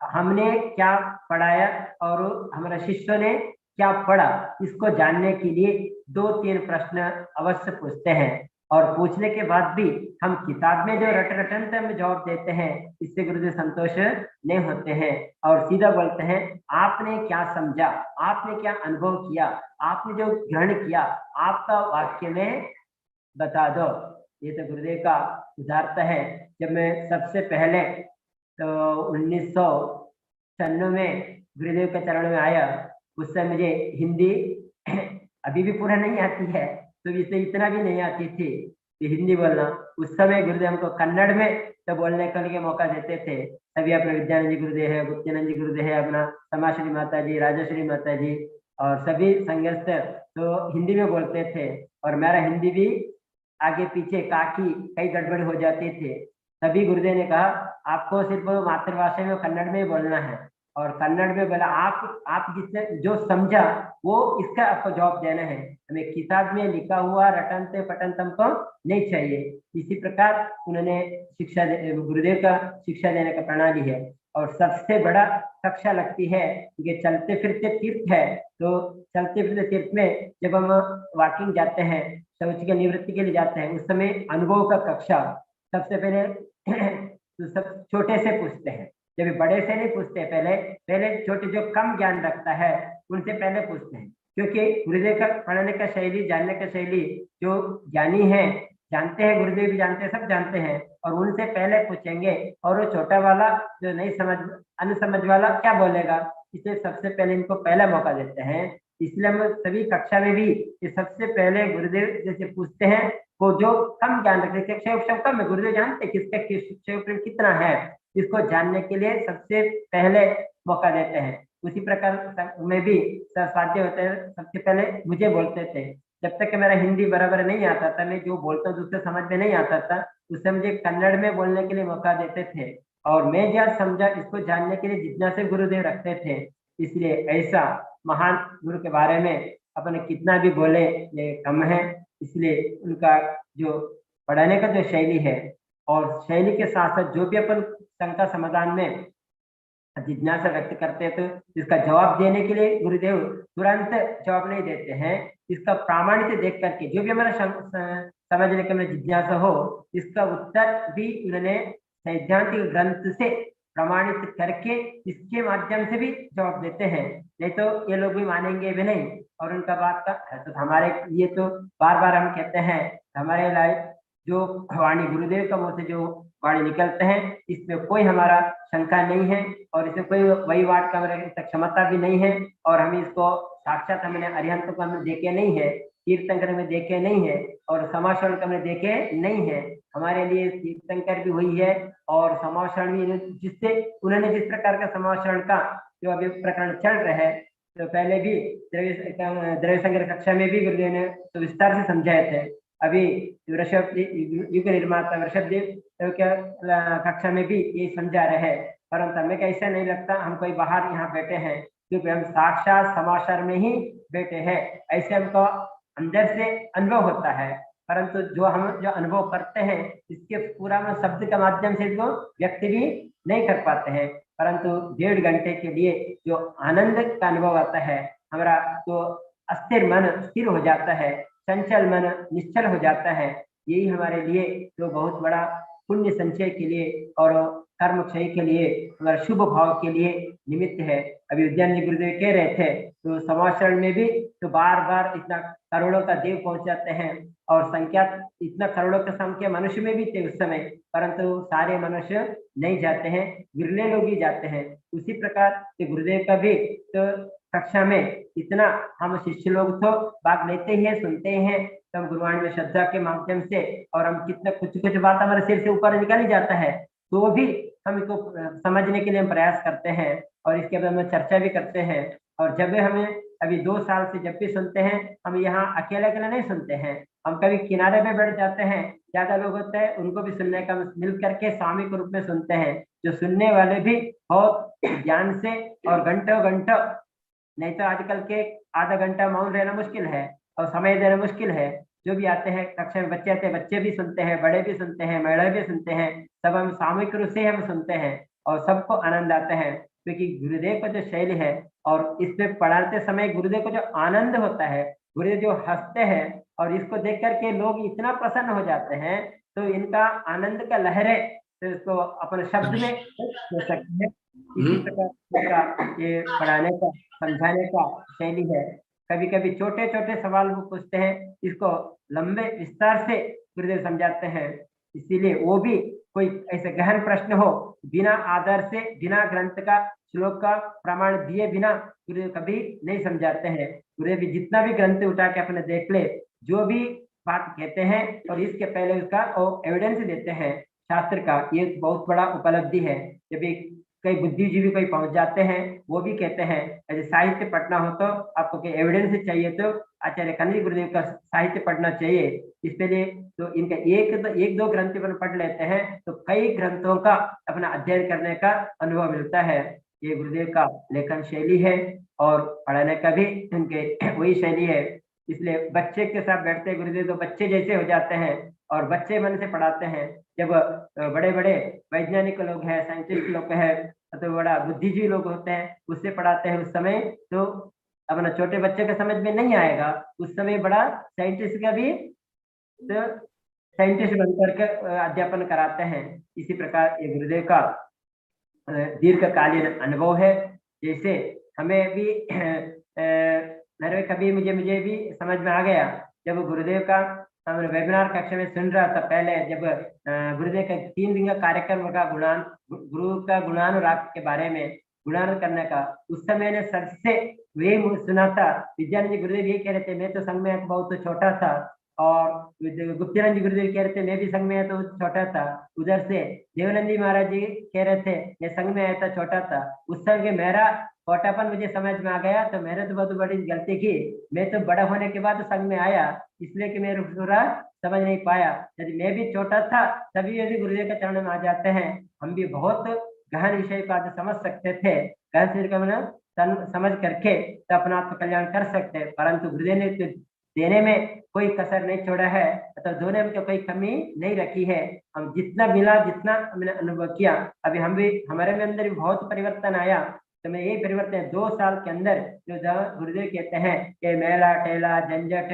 हमने क्या पढ़ाया और हमारे शिष्यों ने क्या पढ़ा, इसको जानने के लिए 2-3 प्रश्न अवश्य पूछते हैं, और पूछने के बाद भी हम किताब में जो रटन में जवाब देते हैं, इससे गुरुदेव संतोष नहीं होते हैं, और सीधा बोलते हैं आपने क्या समझा, आपने क्या अनुभव किया, आपने जो ग्रहण किया, आपका वाक्य में बता दो। ये तो गुरुदेव का उदारता है। जब मैं सबसे पहले तो 1996 में गुरुदेव के चरण में आया, उस समय मुझे हिंदी अभी भी पूरा नहीं आती है, तो इसे इतना भी नहीं आती थी कि हिंदी बोलना। उस समय गुरुदेव हमको कन्नड़ में तो बोलने के लिए मौका देते थे। सभी अपने विद्यानंद जी गुरुदेव है, गुप्तानंद जी गुरुदेव है, अपना समाश्री माता जी, राजश्री माता जी और सभी संगस्थ तो हिंदी में बोलते थे, और मेरा हिंदी भी आगे पीछे काकी कई गड़बड़ हो जाती थे। तभी गुरुदेव ने कहा आपको सिर्फ मातृभाषा में कन्नड़ में बोलना है, और कन्नड़ में बोला आप जिसने जो समझा वो इसका आपको जवाब देना है, हमें किताब में लिखा हुआ रटनते पठनते हमको नहीं चाहिए। इसी प्रकार उन्होंने गुरुदेव का शिक्षा देने का प्रणाली है। और सबसे बड़ा कक्षा लगती है कि चलते फिरते तीर्थ है, तो चलते फिरते तीर्थ में जब हम वॉकिंग जाते हैं, शौच की निवृत्ति के लिए जाते हैं, उस समय अनुभव का कक्षा सबसे पहले तो सब छोटे से पूछते हैं, जब बड़े से नहीं पूछते, पहले छोटे जो कम ज्ञान रखता है उनसे पहले पूछते हैं, क्योंकि गुरुदेव का पढ़ाने का शैली, जानने का शैली, जो ज्ञानी है जानते हैं, गुरुदेव भी जानते हैं, सब जानते हैं, और उनसे पहले पूछेंगे, और वो छोटा वाला जो नहीं समझ, अनसमझ वाला क्या बोलेगा, इसलिए सबसे पहले इनको पहला मौका देते हैं। इसलिए हम सभी कक्षा में भी ये सबसे पहले गुरुदेव जैसे पूछते हैं, वो जो कम ज्ञान रखते हैं, क्षय कम है, गुरुदेव जानते किसका क्षय प्रेम कितना है, इसको जानने के लिए सबसे पहले मौका देते हैं। उसी प्रकार में भी साध्य होते हैं, सबसे पहले मुझे बोलते थे, जब तक कि मेरा हिंदी बराबर नहीं आता था, मैं जो बोलता हूँ दूसरे समझ में नहीं आता था, उससे मुझे कन्नड़ में बोलने के लिए मौका देते थे, और मैं जब समझा इसको जानने के लिए जिज्ञासा गुरुदेव रखते थे। इसलिए ऐसा महान गुरु के बारे में अपने कितना भी बोले ये कम है। इसलिए उनका जो पढ़ाने का जो शैली है, और शैली के साथ साथ जो भी अपन शंका समाधान में जिज्ञासा व्यक्त करते हैं तो इसका जवाब देने के लिए गुरुदेव तुरंत जवाब नहीं देते हैं। इसका प्रामाणिक देख करके जो भी हमारा समझने के में जिज्ञासा हो, इसका उत्तर भी उन्होंने सैद्धांतिक ग्रंथ से प्रमाणित करके इसके माध्यम से भी जवाब देते हैं। नहीं तो ये लोग भी मानेंगे भी नहीं और उनका बात का तो हमारे लिए तो बार बार हम कहते हैं हमारे लायक जो वाणी गुरुदेव का मुंह से जो वाणी निकलते हैं इसमें कोई हमारा शंका नहीं है और इसमें कोई वही वाट का हमारे क्षमता भी नहीं है और हम इसको साक्षात हमने अरिहंत को हमने देखे नहीं है, तीर्थंकर में देखे नहीं है और समाशरण हमने देखे नहीं है। हमारे लिए तीर्थंकर भी हुई है और समाशरण भी जिससे उन्होंने जिस प्रकार का समाशरण का जो अभी प्रकरण चल रहा है तो पहले भी द्रव्य संग्रह कक्षा में भी गुरुदेव ने तो विस्तार से समझाए थे। अभी युग निर्माता वृषभदेव कक्षा में भी ये समझा रहे हैं, परंतु हमें कैसा नहीं लगता हम कोई बाहर यहाँ बैठे हैं क्योंकि हम साक्षात समाचार में ही बैठे हैं, ऐसे हमको अंदर से अनुभव होता है। परंतु जो हम जो अनुभव करते हैं इसके पूरा में शब्द के माध्यम से जो व्यक्ति भी नहीं कर पाते हैं, परंतु 1.5 घंटे के लिए जो आनंद का अनुभव आता है हमारा तो अस्थिर मन स्थिर हो जाता है, चंचल मन निश्चल हो जाता है। यही हमारे लिए तो बहुत बड़ा पुण्य संचय के लिए और कर्म क्षय के लिए हमारे शुभ भाव के लिए निमित्त है। अभी उद्यान जी गुरुदेव कह रहे थे तो समाचरण में भी तो बार बार इतना करोड़ों का देव पहुंच जाते हैं और संख्या इतना करोड़ों की संख्या मनुष्य में भी थे उस समय, परंतु सारे मनुष्य नहीं जाते हैं, विरले लोग ही जाते हैं। उसी प्रकार गुरुदेव का भी तो कक्षा में इतना हम शिष्य लोग तो भाग लेते ही हैं, सुनते हैं तो हम गुरुवाणी में श्रद्धा के माध्यम से और हम कितना कुछ बात हमारे सिर से ऊपर निकल ही जाता है तो भी हम इसको समझने के लिए हम प्रयास करते हैं और इसके बाद हम चर्चा भी करते हैं। और जब हमें अभी 2 साल से जब भी सुनते हैं हम यहाँ अकेले अकेले नहीं सुनते हैं, हम कभी किनारे पे बैठ जाते हैं, ज्यादा लोग होते हैं उनको भी सुनने का मिल करके स्वामी के रूप में सुनते हैं, जो सुनने वाले भी बहुत ध्यान से और घंटों घंटों, नहीं तो आजकल के आधा घंटा मौन रहना मुश्किल है और समय देना मुश्किल है। जो भी आते हैं कक्षा में बच्चे आते हैं, बच्चे भी सुनते हैं, बड़े भी सुनते हैं, महिलाएं भी सुनते हैं, सब हम सामूहिक रूप से हम सुनते हैं और सबको आनंद आता है क्योंकि गुरुदेव का जो शैली है और इसमें पढ़ाते समय गुरुदेव को जो आनंद होता है, गुरुदेव जो हंसते हैं और इसको देख करके लोग इतना प्रसन्न हो जाते हैं तो इनका आनंद का लहरे तो इसको अपने शब्द में कह सकते हैं। इसी प्रकार का ये पढ़ाने का समझाने का शैली है। कभी कभी छोटे छोटे सवाल वो पूछते हैं, इसको लंबे विस्तार से गुरुदेव समझाते हैं, इसीलिए वो भी कोई ऐसे गहन प्रश्न हो बिना आधार से बिना ग्रंथ का श्लोक का प्रमाण दिए बिना गुरुदेव कभी नहीं समझाते हैं। गुरुदेव भी जितना भी ग्रंथ उठा के अपने देख ले, जो भी बात कहते हैं और इसके पहले उसका एविडेंस देते हैं शास्त्र का, ये बहुत बड़ा उपलब्धि है। जब कई बुद्धिजीवी कोई पहुंच जाते हैं वो भी कहते हैं यदि साहित्य पढ़ना हो तो आपको कोई एविडेंस चाहिए तो आचार्य कन्हैया गुरुदेव का साहित्य पढ़ना चाहिए। इसके लिए तो इनका एक दो ग्रंथ पर पढ़ लेते हैं तो कई ग्रंथों का अपना अध्ययन करने का अनुभव मिलता है। ये गुरुदेव का लेखन शैली है और पढ़ाने का भी उनके वही शैली है। इसलिए बच्चे के साथ बैठते गुरुदेव तो बच्चे जैसे हो जाते हैं और बच्चे मन से पढ़ाते हैं। जब बड़े बड़े वैज्ञानिक लोग हैं, साइंटिस्ट लोग हैं, तो बड़ा बुद्धिजीवी लोग होते हैं उससे पढ़ाते हैं, उस समय तो अपना छोटे बच्चे के समझ में नहीं आएगा, उस समय बड़ा साइंटिस्ट का भी तो साइंटिस्ट बनकर के अध्यापन कराते हैं। इसी प्रकार ये गुरुदेव का दीर्घकालीन अनुभव है। जैसे हमें भी मेरे कभी मुझे भी समझ में आ गया जब गुरुदेव का हमने वेबिनार कक्षा में सुन रहा था, पहले जब गुरुदेव का 3 दिन का कार्यक्रम का गुरु का गुणानुराग के बारे में गुणान करने का, उस समय ने सबसे वही सुना था। विद्यानंद जी गुरुदेव ये कह रहे थे मैं तो संघ में बहुत छोटा था और गुप्तानंद जी गुरुदेव कह रहे थे मैं भी संघ में तो छोटा था। उधर से देवानंद जी महाराज जी कह रहे थे मैं संघ में आया था छोटा था। उस समय मेरा छोटापन मुझे समझ में आ गया तो मैंने तो बहुत बड़ी गलती की, मैं तो बड़ा होने के बाद संघ में आया इसलिए कि मैं पूरा समझ नहीं पाया। यदि मैं भी छोटा था तभी यदि गुरुदेव के चरण में आ जाते हैं हम भी बहुत गहन विषय को आज समझ सकते थे, गहन समझ करके तो अपना आत्म कल्याण कर सकते हैं। परंतु गुरुदेव ने देने में कोई कसर नहीं छोड़ा है, तो देने में तो कोई कमी नहीं रखी है। हम जितना मिला, जितना हमने अनुभव किया, अभी हम भी, हमारे में अंदर भी बहुत परिवर्तन आया। तो मैं यही परिवर्तन 2 साल के अंदर जो गुरुदेव कहते हैं कि मेला ठेला झंझट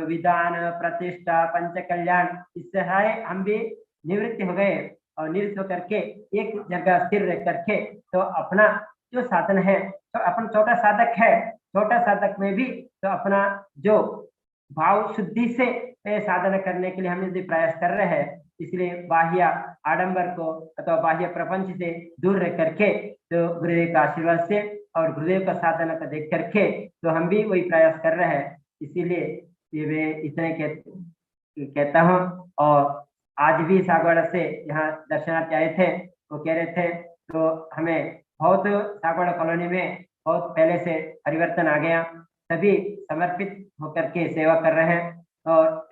विधान प्रतिष्ठा पंच कल्याण, इससे सारे हम भी निवृत्त हो गए और निवृत्त होकर के एक जगह स्थिर रह करके तो अपना जो साधन है, तो अपन छोटा साधक है, छोटा साधक में भी तो अपना जो भाव शुद्धि से साधना करने के लिए हम यदि प्रयास कर रहे हैं, इसलिए बाह्य आडंबर को अथवा बाह्य प्रपंच से दूर रह करके तो गुरुदेव का आशीर्वाद से और गुरुदेव का साधना को देख करके तो हम भी वही प्रयास कर रहे हैं। इसीलिए ये मैं इतने कहता हूँ। और आज भी सागवाड़ा से यहाँ दर्शनार्थी आए थे, वो कह रहे थे तो हमें बहुत सागवाड़ा कॉलोनी में बहुत पहले से परिवर्तन आ गया, सभी समर्पित होकर के सेवा कर रहे हैं। और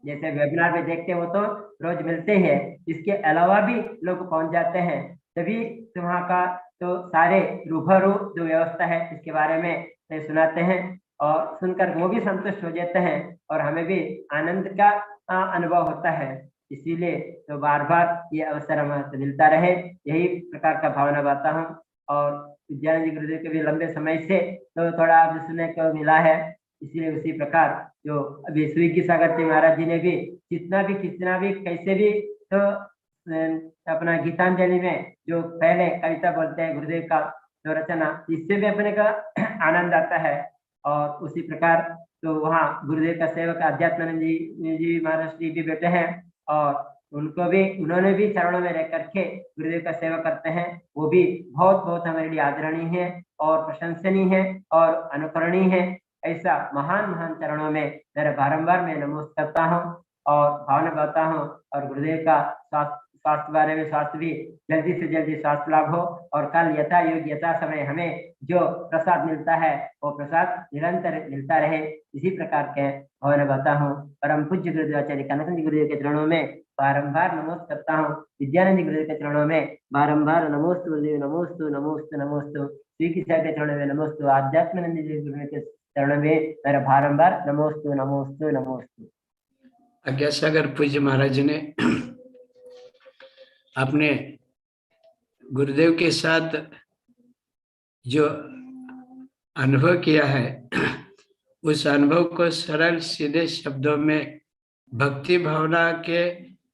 जैसे वेबिनार में देखते हो तो रोज मिलते हैं, इसके अलावा भी लोग पहुंच जाते हैं, तभी वहाँ का तो सारे रूबरू जो व्यवस्था है इसके बारे में सुनाते हैं और सुनकर वो भी संतुष्ट हो जाते हैं और हमें भी आनंद का अनुभव होता है। इसीलिए तो बार बार ये अवसर हमें मिलता रहे, यही प्रकार का भावना बाता हूँ। और विद्यानंद जी गुरुदेव के भी लंबे समय से तो थोड़ा आप सुनने को मिला है, इसलिए उसी प्रकार जो अभी स्वीगी सागर जी महाराज जी ने भी कितना भी कैसे भी तो अपना गीतांजलि में जो पहले कविता बोलते हैं गुरुदेव का जो रचना, इससे भी अपने का आनंद आता है। और उसी प्रकार तो वहाँ गुरुदेव का सेवक अध्यात्मानंद जी महाराज जी भी बैठे हैं और उन्होंने भी चरणों में रह करके गुरुदेव का सेवा करते हैं। वो भी बहुत हमारे लिए आदरणीय है और प्रशंसनीय है और अनुकरणीय है। ऐसा महान चरणों में मेरे बारंबार मैं नमस्कार करता हूँ और भावना बताता हूँ। और गुरुदेव का स्वास्थ्य बारे में स्वास्थ्य भी जल्दी से जल्दी स्वास्थ्य लाभ हो और कल यथा योग यथा समय हमें जो प्रसाद मिलता है वो प्रसाद निरंतर मिलता रहे, इसी प्रकार के भावना बताता हूँ। परम पूज्य गुरुदेव आचार्य कनकानंद गुरुदेव के चरणों में बारंबार नमस्कार करता हूँ। विद्यानंद गुरुदेव के चरणों में बारंबार नमोस्तु गुरुदेव, नमोस्तु नमोस्तु नमोस्तु। श्री कृष्ण के चरणों में नमोस्तु। आध्यात्मानंद जी गुरुदेव के चरणों में मेरा बारंबार नमोस्तु नमोस्तु नमोस्तु। आज्ञा सागर पूज्य महाराज ने अपने गुरुदेव के साथ जो अनुभव किया है, उस अनुभव को सरल सीधे शब्दों में भक्ति भावना के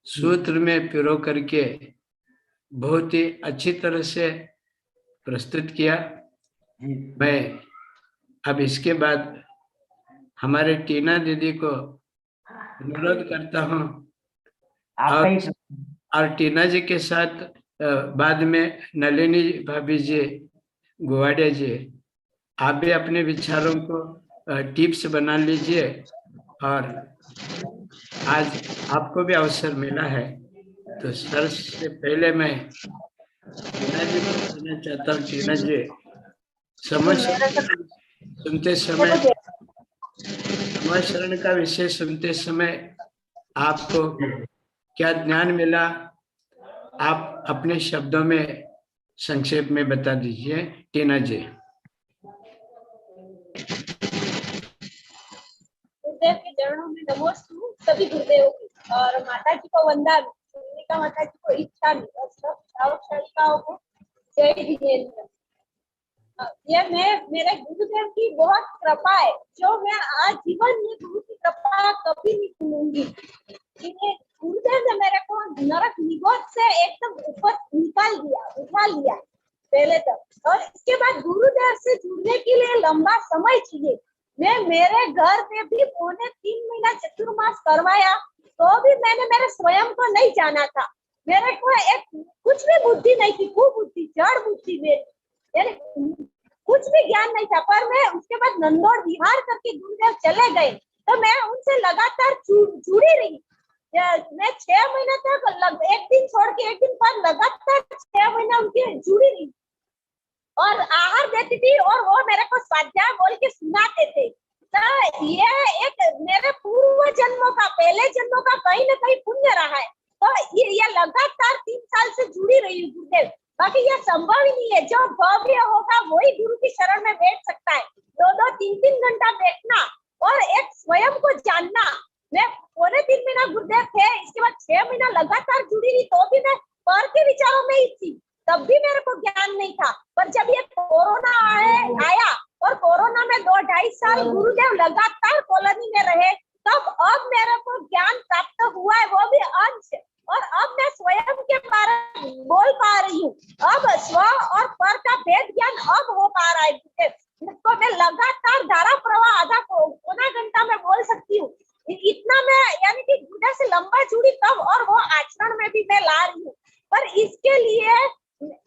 सूत्र में पिरो करके बहुत ही अच्छी तरह से प्रस्तुत किया। मैं अब इसके बाद हमारे टीना दीदी को अनुरोध करता हूँ और टीना जी के साथ बाद में नलिनी भाभी जी, गुवाड़िया जी, आप भी अपने विचारों को टिप्स बना लीजिए। और आज आपको भी अवसर मिला है तो सर से पहले मैं टीना जी को कहना चाहता हूँ। टीना जी, सुनते समय समाशरण का विषय सुनते समय आपको क्या ज्ञान मिला, आप अपने शब्दों में संक्षेप में बता दीजिए। टीना जी। गुरुदेव के चरणों में नमोस्तु सभी गुरुदेव और माता जी को वंदन, माता जी को इच्छा और सब श्रावक को जय जिनेन्द्र। ये मेरे गुरुदेव की बहुत कृपा है जो मैं आज जीवन में गुरु की कृपा कभी नहीं भूलूंगी। गुरुदेव ने मेरे को नरक निगोद से एकदम ऊपर उठा लिया पहले तक, और इसके बाद गुरुदेव से जुड़ने के लिए लंबा समय चाहिए। मैं मेरे घर में भी 3 महीना चतुर्मास करवाया तो भी मैंने मेरे स्वयं को नहीं जाना था। मेरे को एक कुछ भी बुद्धि नहीं थी, कुबुद्धि, जड़ बुद्धि में यानी कुछ भी ज्ञान नहीं था। पर मैं उसके बाद नंदोड़ विहार करके गुरुदेव चले गए तो मैं उनसे लगातार जुड़ी रही। मैं 6 महीना तक एक दिन छोड़ के एक दिन पर लगातार 6 महीना उनके जुड़ी रही और आहार देती थी और वो मेरे को स्वाध्याय बोल के सुनाते थे। तो ये एक मेरे पूर्व जन्मों का, पहले जन्मों का कहीं ना कहीं पुण्य रहा है। तो ये लगातार 3 साल से जुड़ी रही हूँ गुरुदेव। बाकी ये संभव ही नहीं है, जो भव्य होगा वही गुरु की शरण में बैठ सकता है। 2-2, 3-3 घंटा बैठना और एक स्वयं को जानना। मैं 3.25 महीना गुरुदेव थे, इसके बाद 6 महीना लगातार जुड़ी रही, तो भी मैं पर के विचारों में ही थी, तब भी मेरे को ज्ञान नहीं था। पर जब ये कोरोना आया और कोरोना में 2-2.5 साल गुरुदेव लगातार कॉलोनी में रहे, तब अब मेरे को ज्ञान प्राप्त हुआ है, वो भी अंश। और अब मैं स्वयं के बारे में बोल पा रही हूँ। अब स्व और पर का भेद ज्ञान अब हो पा रहा है। तो मैं लगातार धारा प्रवाह आधा पौना घंटा में बोल सकती हूँ। इतना मैं यानी कि गुरुदेव से लंबा जुड़ी तब, और वो आचरण में भी मैं ला रही हूँ। पर इसके लिए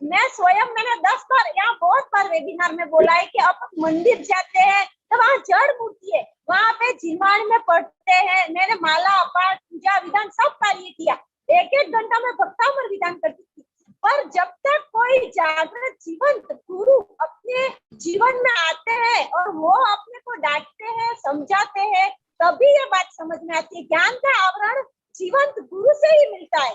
मैं स्वयं, मैंने 10 बार यहाँ बहुत बार वेबिनार में बोला है कि आप मंदिर जाते हैं तो वहाँ जड़ मूर्ति है, वहाँ पे जीवाण में पढ़ते हैं। मैंने माला पाठ पूजा विधान सब कार्य किया, 1-1 घंटा में भक्तामर विधान करती थी। पर जब तक कोई जागृत जीवंत गुरु अपने जीवन में आते हैं और वो अपने को डांटते हैं, समझाते हैं, तभी ये बात समझ में आती है। ज्ञान का आवरण जीवंत गुरु से ही मिलता है।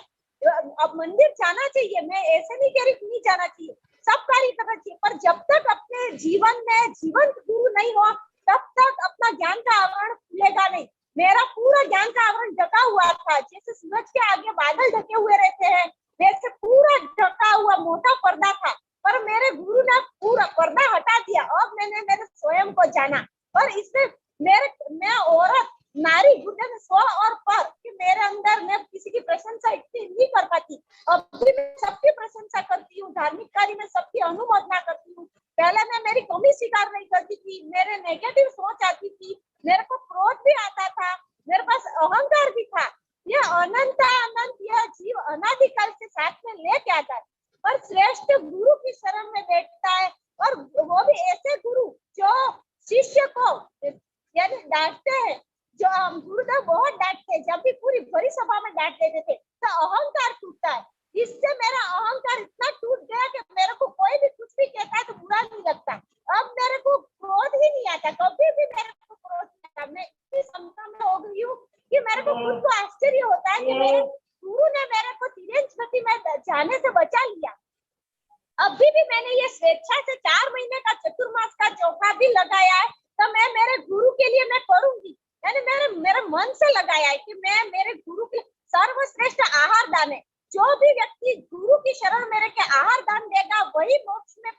अब मंदिर जाना चाहिए, मैं ऐसे नहीं कह रही कि नहीं जाना चाहिए, सब कार्य करना चाहिए, पर जब तक अपने जीवन में जीवंत गुरु नहीं हो, तब तक अपना ज्ञान का आवरण खुलेगा नहीं। मेरा पूरा ज्ञान का आवरण ढका हुआ था, जैसे सूरज के आगे बादल ढके हुए रहते हैं, वैसे पूरा ढका हुआ मोटा पर्दा था। पर मेरे गुरु ने पूरा पर्दा हटा दिया। अब मैंने मेरे स्वयं को जाना, और इसमें मैं औरत नारी, गुरुदेव ने स्व और पर कि मेरे अंदर, मैं किसी की प्रशंसा इतनी नहीं कर पाती, अब भी मैं सबकी प्रशंसा करती हूँ, धार्मिक कार्य में सबकी अनुमोदना करती हूँ। पहले मैं मेरी कमी स्वीकार नहीं करती थी, मेरे नेगेटिव सोच आती थी, मेरे को क्रोध भी आता था, मेरे पास अहंकार भी था। ये अनंत यह जीव अनादिकाल से साथ में लेके आता है, पर श्रेष्ठ गुरु की शरण में बैठता है, और वो भी ऐसे गुरु जो शिष्य को यानी डांटते हैं। जो गुरुदेव बहुत डांटते हैं, जब भी पूरी भरी सभा में डांट देते थे तो अहंकार टूटता है। इससे मेरा अहंकार इतना टूट गया कि मेरे को कोई भी कुछ भी कहता है तो बुरा नहीं लगता। अब मेरे को क्रोध ही नहीं आता, कभी भी मेरे को क्रोध नहीं आता। मैं इतनी क्षमता में हो गई हूँ कि मेरे को खुद को आश्चर्य होता है कि मेरे गुरु ने मेरे को तिरंज गति में जाने से बचा लिया। अभी भी मैंने ये स्वेच्छा से 4 महीने का चतुर्मास का चौका भी लगाया है, तो मैं मेरे गुरु के लिए मैं करूंगी, यानी मेरे मन से लगाया है कि मैं मेरे गुरु के सर्वश्रेष्ठ आहार दान है। जो भी व्यक्ति गुरु की शरण मेरे के आहार दान देगा, वही मोक्ष में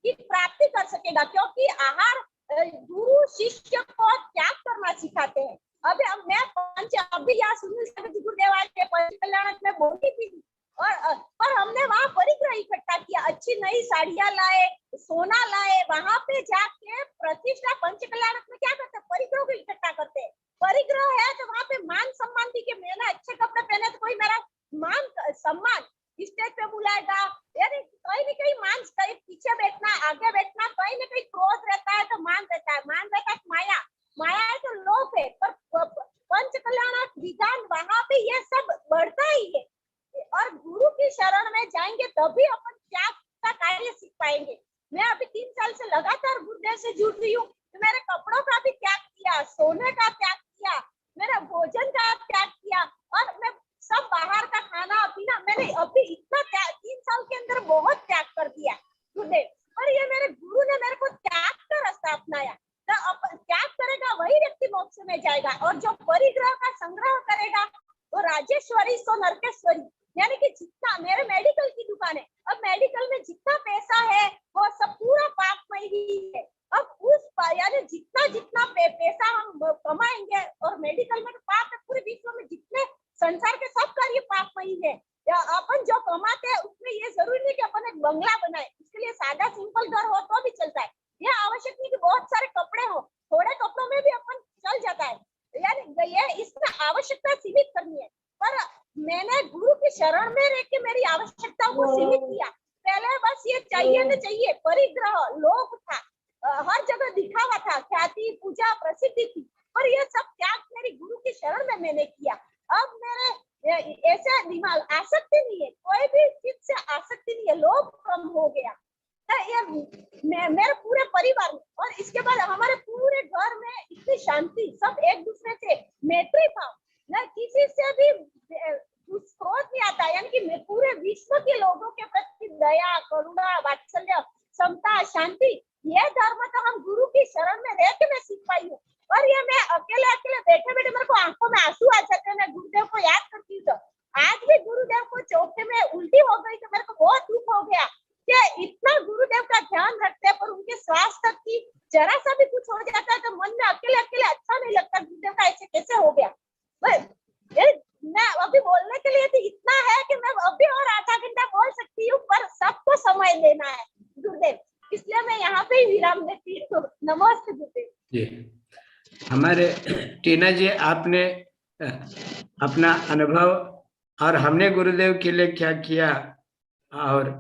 की प्राप्ति कर सकेगा, क्योंकि आहार गुरु शिष्य को त्याग करना सिखाते हैं। अभी यहाँ सुनील सागर जी गुरुदेव आए थे, पंच कल्याणक में बोली थी, और पर हमने वहाँ परिग्रह इकट्ठा किया, अच्छी नई साड़ियां लाए, सोना लाए, वहां पे जाके प्रतिष्ठा। पंच कल्याणक में क्या करते हैं, परिग्रह को इकट्ठा करते हैं। परिग्रह है तो वहां पे मान सम्मान भी, कि मैंने अच्छे कपड़े पहने तो कोई मेरा मान सम्मान स्टेज पे बुलाएगा, यानी कहीं न कहीं मान, कहीं पीछे बैठना, आगे बैठना, कहीं न कहीं क्रोध रहता है तो मान रहता है, मान रहता है माया, माया है तो लोभ है। पर पंच कल्याणक विधान वहां पे ये सब बढ़ता ही है, और गुरु की शरण में जाएंगे तभी अपन त्याग का कार्य सीख पाएंगे। मैं अभी 3 साल से लगातार गुरुदेव से जुड़ रही हूँ, तो मेरे कपड़ों का भी त्याग किया, सोने का त्याग किया, मेरा भोजन का त्याग किया, और मैं सब बाहर का खाना पीना, मैंने अभी इतना 3 साल के अंदर बहुत त्याग कर दिया गुरुदेव। और ये मेरे गुरु ने मेरे को त्याग का रास्ता अपनाया। तो अब त्याग करेगा वही व्यक्ति मोक्ष में जाएगा, और जो परिग्रह का संग्रह करेगा वो राजेश्वरी सो नरकेश्वरी, यानी कि जितना, मेरे मेडिकल की दुकान है, अब मेडिकल में जितना पैसा है वो सब पूरा पापमय ही है। अब उस यानी जितना पैसा हम कमाएंगे, और मेडिकल में तो पाप है, पूरे विश्व में जितने संसार के सब कार्य पापमय है। या अपन जो कमाते हैं उसमें ये जरूरी नहीं कि अपन एक बंगला बनाए, इसके लिए सादा सिंपल घर हो तो भी चलता है। यह आवश्यक नहीं कि बहुत सारे कपड़े हो, थोड़े कपड़ों में भी अपन चल जाता है, यानी ये इसमें आवश्यकता सीमित करनी है। पर मैंने गुरु की शरण में रह के मेरी आवश्यकताओं को सीमित किया। पहले बस ये चाहिए तो चाहिए, परिग्रह, लोभ था, हर जगह दिखावा था, ख्याति, पूजा, प्रसिद्धि थी, पर ये सब त्याग मेरी गुरु की शरण में मैंने किया। अब मेरे ऐसे दिमाग आसक्ति नहीं है, कोई भी चीज से आसक्ति नहीं है, लोभ कम हो गया। तो ये मेरे पूरे परिवार में, और इसके बाद हमारे पूरे घर में इतनी शांति, सब एक दूसरे से मैत्री भाव, न किसी से भी क्रोध नहीं आता, यानी कि पूरे विश्व के लोगों के प्रति दया, करुणा, वात्सल्य, समता, शांति, ये धर्म तो हम गुरु की शरण में रह के मैं सीख पाई हूँ। और ये मेरे को बहुत दुख हो गया कि इतना गुरुदेव का ध्यान रखते हैं पर उनके स्वास्थ्य की जरा सा भी कुछ हो जाता है तो मन में अकेले अकेले अच्छा नहीं लगता, गुरुदेव का ऐसे कैसे हो गया। मैं अभी बोलने के लिए तो इतना है कि मैं अभी और आधा घंटा बोल सकती हूँ, पर सबको समय देना है गुरुदेव, इसलिए मैं यहाँ पे ही विराम देती हूँ। नमस्ते गुरुदेव जी। हमारे टीना जी, आपने अपना अनुभव और हमने गुरुदेव के लिए क्या किया और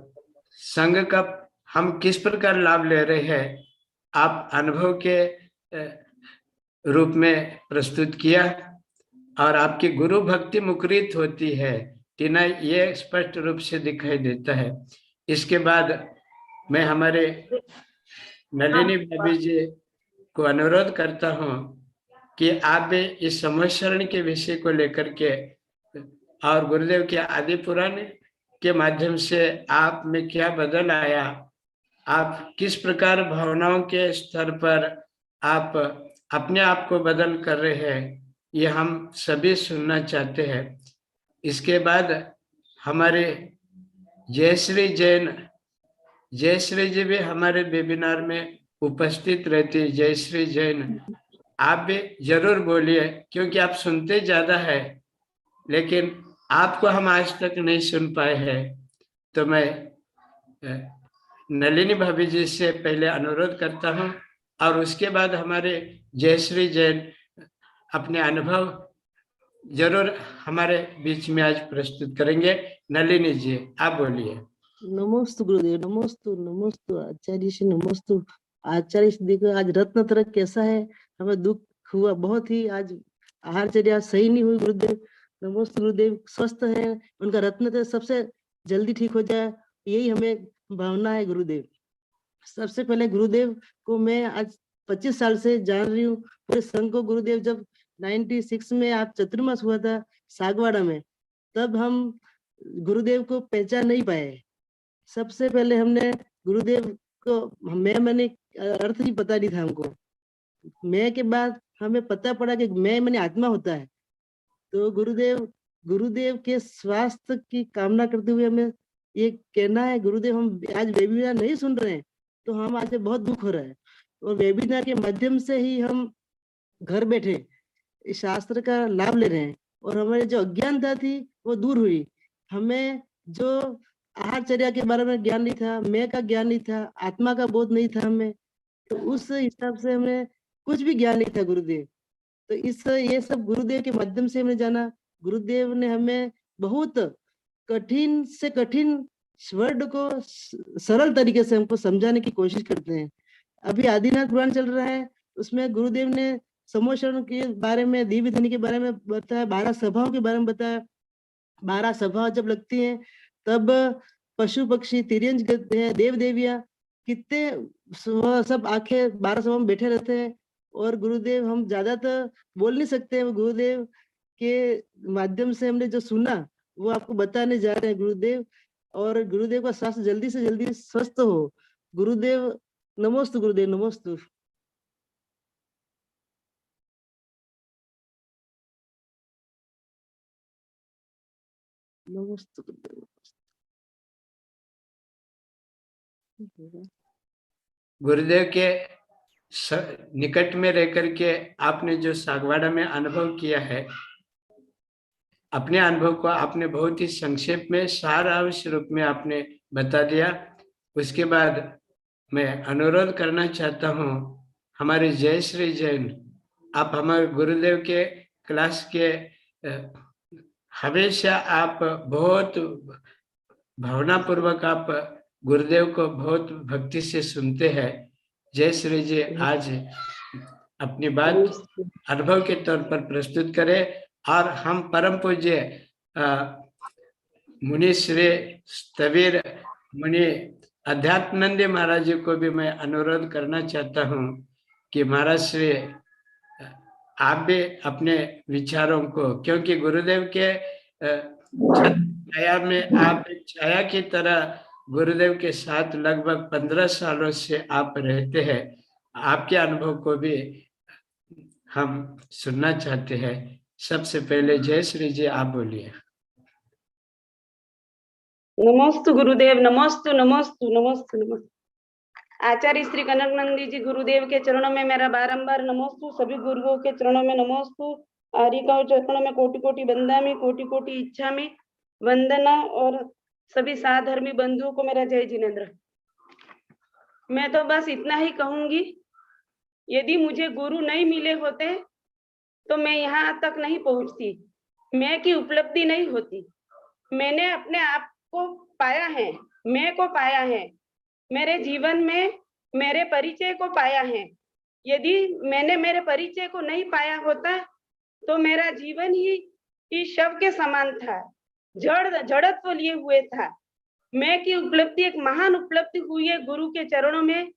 संघ का हम किस प्रकार लाभ ले रहे हैं, आप अनुभव के रूप में प्रस्तुत किया और आपकी गुरु भक्ति मुखरित होती है टीना, ये स्पष्ट रूप से दिखाई देता है। इसके बाद मैं हमारे नलिनी भाभी जी को अनुरोध करता हूं कि आप भी इस समस्रण के विषय को लेकर के और गुरुदेव के आदि पुराण के माध्यम से आप में क्या बदल आया, आप किस प्रकार भावनाओं के स्तर पर आप अपने आप को बदल कर रहे हैं, ये हम सभी सुनना चाहते हैं। इसके बाद हमारे जयश्री जी भी हमारे वेबिनार में उपस्थित रहती है। जयश्री जैन, आप भी जरूर बोलिए क्योंकि आप सुनते ज्यादा है लेकिन आपको हम आज तक नहीं सुन पाए हैं। तो मैं नलिनी भाभी जी से पहले अनुरोध करता हूं और उसके बाद हमारे जयश्री जैन अपने अनुभव जरूर हमारे बीच में आज प्रस्तुत करेंगे। नलिनी जी, आप बोलिए। नमोस्तु गुरुदेव, नमोस्तु नमोस्तु आचार्य श्री, नमोस्तु आचार्य श्री। देखो आज रत्न तरक कैसा है, हमें दुख हुआ बहुत ही, आज आहारचर्या सही नहीं हुई गुरुदेव। नमोस्तु गुरुदेव, स्वस्थ है, उनका रत्न तरक सबसे जल्दी ठीक हो जाए, यही हमें भावना है गुरुदेव। सबसे पहले गुरुदेव को मैं आज 25 साल से जान रही हूँ, पूरे संघ को गुरुदेव। जब 96 में आप चतुर्मास हुआ था सागवाड़ा में, तब हम गुरुदेव को पहचान नहीं पाए। सबसे पहले हमने गुरुदेव को मैंने अर्थ ही पता नहीं था हमको। मैं के बाद हमें पता पड़ा कि मैं मैंने आत्मा होता है। तो गुरुदेव के स्वास्थ्य की कामना करते हुए हमें ये कहना है, गुरुदेव हम आज वेबिनार नहीं सुन रहे हैं तो हम आज बहुत दुख हो रहा है, और वेबिनार के माध्यम से ही हम घर बैठे इस शास्त्र का लाभ ले रहे हैं और हमारी जो अज्ञानता थी वो दूर हुई। हमें जो आहारचर्या के बारे में ज्ञान नहीं था, मैं का ज्ञान नहीं था, आत्मा का बोध नहीं था हमें, तो उस हिसाब से हमें कुछ भी ज्ञान नहीं था गुरुदेव। तो ये सब गुरुदेव के माध्यम से हमने जाना। गुरुदेव ने हमें बहुत कठिन से कठिन वर्ड को सरल तरीके से हमको समझाने की कोशिश करते हैं। अभी आदिनाथ पुराण चल रहा है, उसमें गुरुदेव ने समोषण के बारे में, दिव्य ध्वनि के बारे में बताया, 12 सभाओं के बारे में बताया। 12 सभा जब लगती हैं तब पशु पक्षी तिर्यंज करते हैं, देव देवियां कितने सब आंखें 12 सभा में बैठे रहते हैं। और गुरुदेव हम ज्यादा तो बोल नहीं सकते हैं, गुरुदेव के माध्यम से हमने जो सुना वो आपको बताने जा रहे हैं गुरुदेव। और गुरुदेव का स्वास्थ्य जल्दी से जल्दी स्वस्थ हो गुरुदेव। नमोस्तु गुरुदेव, नमोस्तु। नमोस्तु गुरुदेव। गुरुदेव के निकट में रह करके आपने जो सागवाड़ा में अनुभव किया है, अपने अनुभव को आपने बहुत ही संक्षेप में सारांश रूप में आपने बता दिया। उसके बाद मैं अनुरोध करना चाहता हूँ हमारे जयश्री जैन, आप हमारे गुरुदेव के क्लास के हमेशा आप बहुत भावनापूर्वक आप गुरुदेव को बहुत भक्ति से सुनते हैं। जयश्री जी आज अपनी बात अनुभव के तौर पर प्रस्तुत करें और हम परम पूज्य मुनि श्री स्थवीर मुनि अध्यात्मानंद महाराज जी को भी मैं अनुरोध करना चाहता हूँ कि महाराज श्री आप भी अपने विचारों को, क्योंकि गुरुदेव के छाया में आप एक छाया की तरह गुरुदेव के साथ लगभग 15 सालों से आप रहते हैं, आपके अनुभव को भी हम सुनना चाहते हैं। सबसे पहले जयश्री जी आप बोलिए। नमोस्तु गुरुदेव, नमोस्तु नमोस्तु नमोस्तु नमोस्तु। आचार्य श्री कनकनंदी जी गुरुदेव के चरणों में मेरा बारंबार नमोस्तु। सभी गुरुओं के चरणों में नमोस्तु। हरि का चरणों में कोटि कोटि बंदामी, कोटि कोटि इच्छा में वंदना, और सभी साधर्मी बंधुओं को मेरा जय जिनेन्द्र। मैं तो बस इतना ही कहूंगी, यदि मुझे गुरु नहीं मिले होते तो मैं यहाँ तक नहीं पहुंचती, मैं की उपलब्धि नहीं होती। मैंने अपने आप को पाया है, मैं को पाया है, मेरे जीवन में मेरे परिचय को पाया है। यदि मैंने मेरे परिचय को नहीं पाया होता तो मेरा जीवन ही शव के समान था, जड़त्व लिए हुए था। मैं की उपलब्धि एक महान उपलब्धि हुई है गुरु के चरणों में।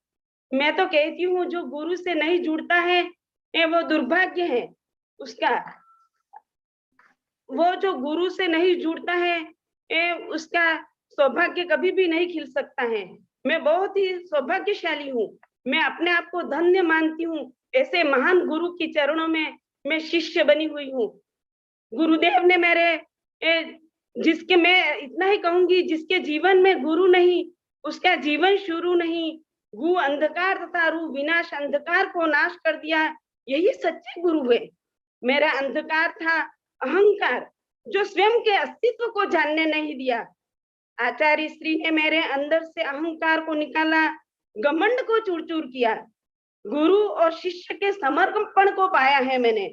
मैं तो कहती हूँ जो गुरु से नहीं जुड़ता है वो दुर्भाग्य है उसका। वो जो गुरु से नहीं जुड़ता है उसका सौभाग्य कभी भी नहीं खिल सकता है। मैं बहुत ही सौभाग्यशाली हूँ, मैं अपने आप को धन्य मानती हूँ। ऐसे महान गुरु के चरणों में मैं शिष्य बनी हुई हूँ। गुरुदेव ने मेरे जिसके, मैं इतना ही कहूंगी, जिसके जीवन में गुरु नहीं उसका जीवन शुरू नहीं। गु अंधकार तथा रू विनाश, अंधकार को नाश कर दिया, यही सच्चे गुरु है। मेरा अंधकार था अहंकार, जो स्वयं के अस्तित्व को जानने नहीं दिया। आचार्य श्री ने मेरे अंदर से अहंकार को निकाला, घमंड को चूर चूर किया। गुरु और शिष्य के समर्पण को पाया है मैंने।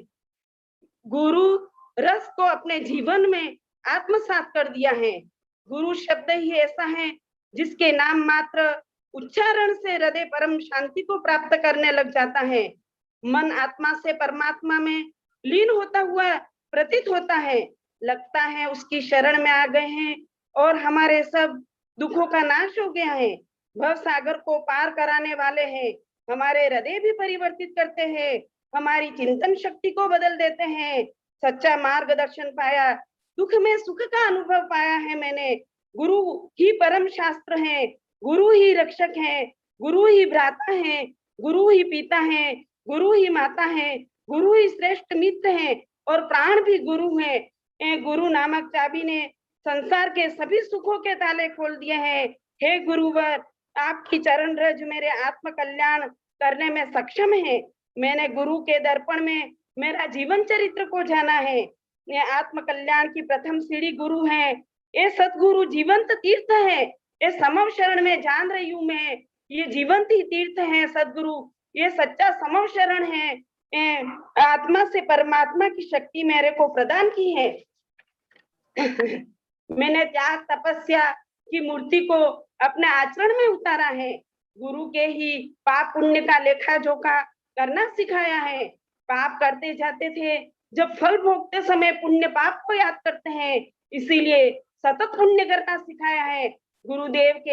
गुरु रस को अपने जीवन में आत्मसात कर दिया है। गुरु शब्द ही ऐसा है जिसके नाम मात्र उच्चारण से हृदय परम शांति को प्राप्त करने लग जाता है। मन आत्मा से परमात्मा में लीन होता हुआ प्रतीत होता है। लगता है उसकी शरण में आ गए हैं और हमारे सब दुखों का नाश हो गया है। भव सागर को पार कराने वाले हैं। हमारे हृदय भी परिवर्तित करते हैं, हमारी चिंतन शक्ति को बदल देते हैं। सच्चा मार्गदर्शन पाया, दुख में सुख का अनुभव पाया है मैंने। गुरु ही परम शास्त्र है, गुरु ही रक्षक है, गुरु ही भ्राता है, गुरु ही पिता है, गुरु ही माता है, गुरु ही श्रेष्ठ मित्र है और प्राण भी गुरु है। गुरु नामक चाबी ने संसार के सभी सुखों के ताले खोल दिए हैं। हे गुरुवर, आपकी चरण रज मेरे आत्म कल्याण करने में सक्षम है। मैंने गुरु के दर्पण में मेरा जीवन चरित्र को जाना है। ये आत्म कल्याण की प्रथम सीढ़ी गुरु है। ये सतगुरु जीवंत तीर्थ है। ये समव शरण में जान रही हूँ मैं, ये जीवंत ही तीर्थ है सदगुरु। ये सच्चा समव शरण है। आत्मा से परमात्मा की शक्ति मेरे को प्रदान की है। मैंने त्याग तपस्या की मूर्ति को अपने आचरण में उतारा है। गुरु के ही पाप पुण्य का लेखा जोखा करना सिखाया है। पाप करते जाते थे, जब फल भोगते समय पुण्य पाप को याद करते हैं, इसीलिए सतत पुण्य करना सिखाया है। गुरुदेव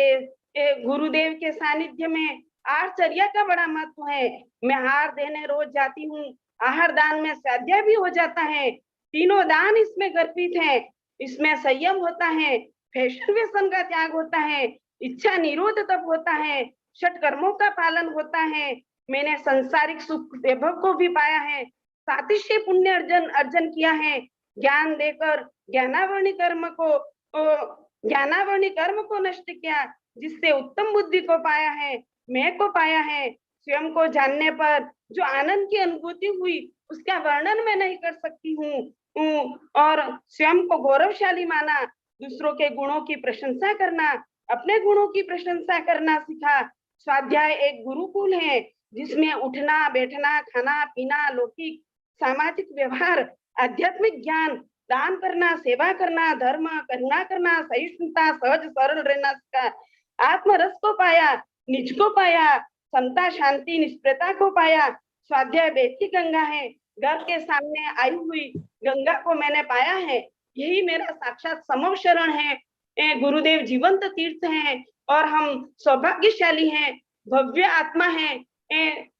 के सानिध्य में आहारचर्या का बड़ा महत्व है। मैं आहार देने रोज जाती हूँ। आहार दान में स्वाध्याय भी हो जाता है। तीनों दान इसमें गर्भित है। इसमें संयम होता है, फैशन व्यसन का त्याग होता है, इच्छा निरोध तप होता है, षट कर्मों का पालन होता है। मैंने संसारिक सुख वैभव को भी पाया है, सातिश्य पुण्य अर्जन किया है। ज्ञान देकर ज्ञानावरणी कर्म को नष्ट किया, जिससे उत्तम बुद्धि को पाया है, मैं को पाया है। स्वयं को जानने पर जो आनंद की अनुभूति हुई उसका वर्णन मैं नहीं कर सकती हूँ। और स्वयं को गौरवशाली माना, दूसरों के गुणों की प्रशंसा करना, अपने गुणों की प्रशंसा करना सीखा। स्वाध्याय एक गुरुकुल है जिसमें उठना बैठना, खाना पीना, लौकिक सामाजिक व्यवहार, आध्यात्मिक ज्ञान, दान करना, सेवा करना, धर्म, करुणा करना, सहिष्णुता, सहज सरल रहना सीखा। आत्मरस को पाया, निज को पाया, समता शांति निष्प्रता को पाया। स्वाध्याय बेटी गंगा है, घर के सामने आई हुई गंगा को मैंने पाया है। यही मेरा साक्षात समव शरण है। गुरुदेव जीवंत तीर्थ हैं और हम सौभाग्यशाली हैं, भव्य आत्मा है।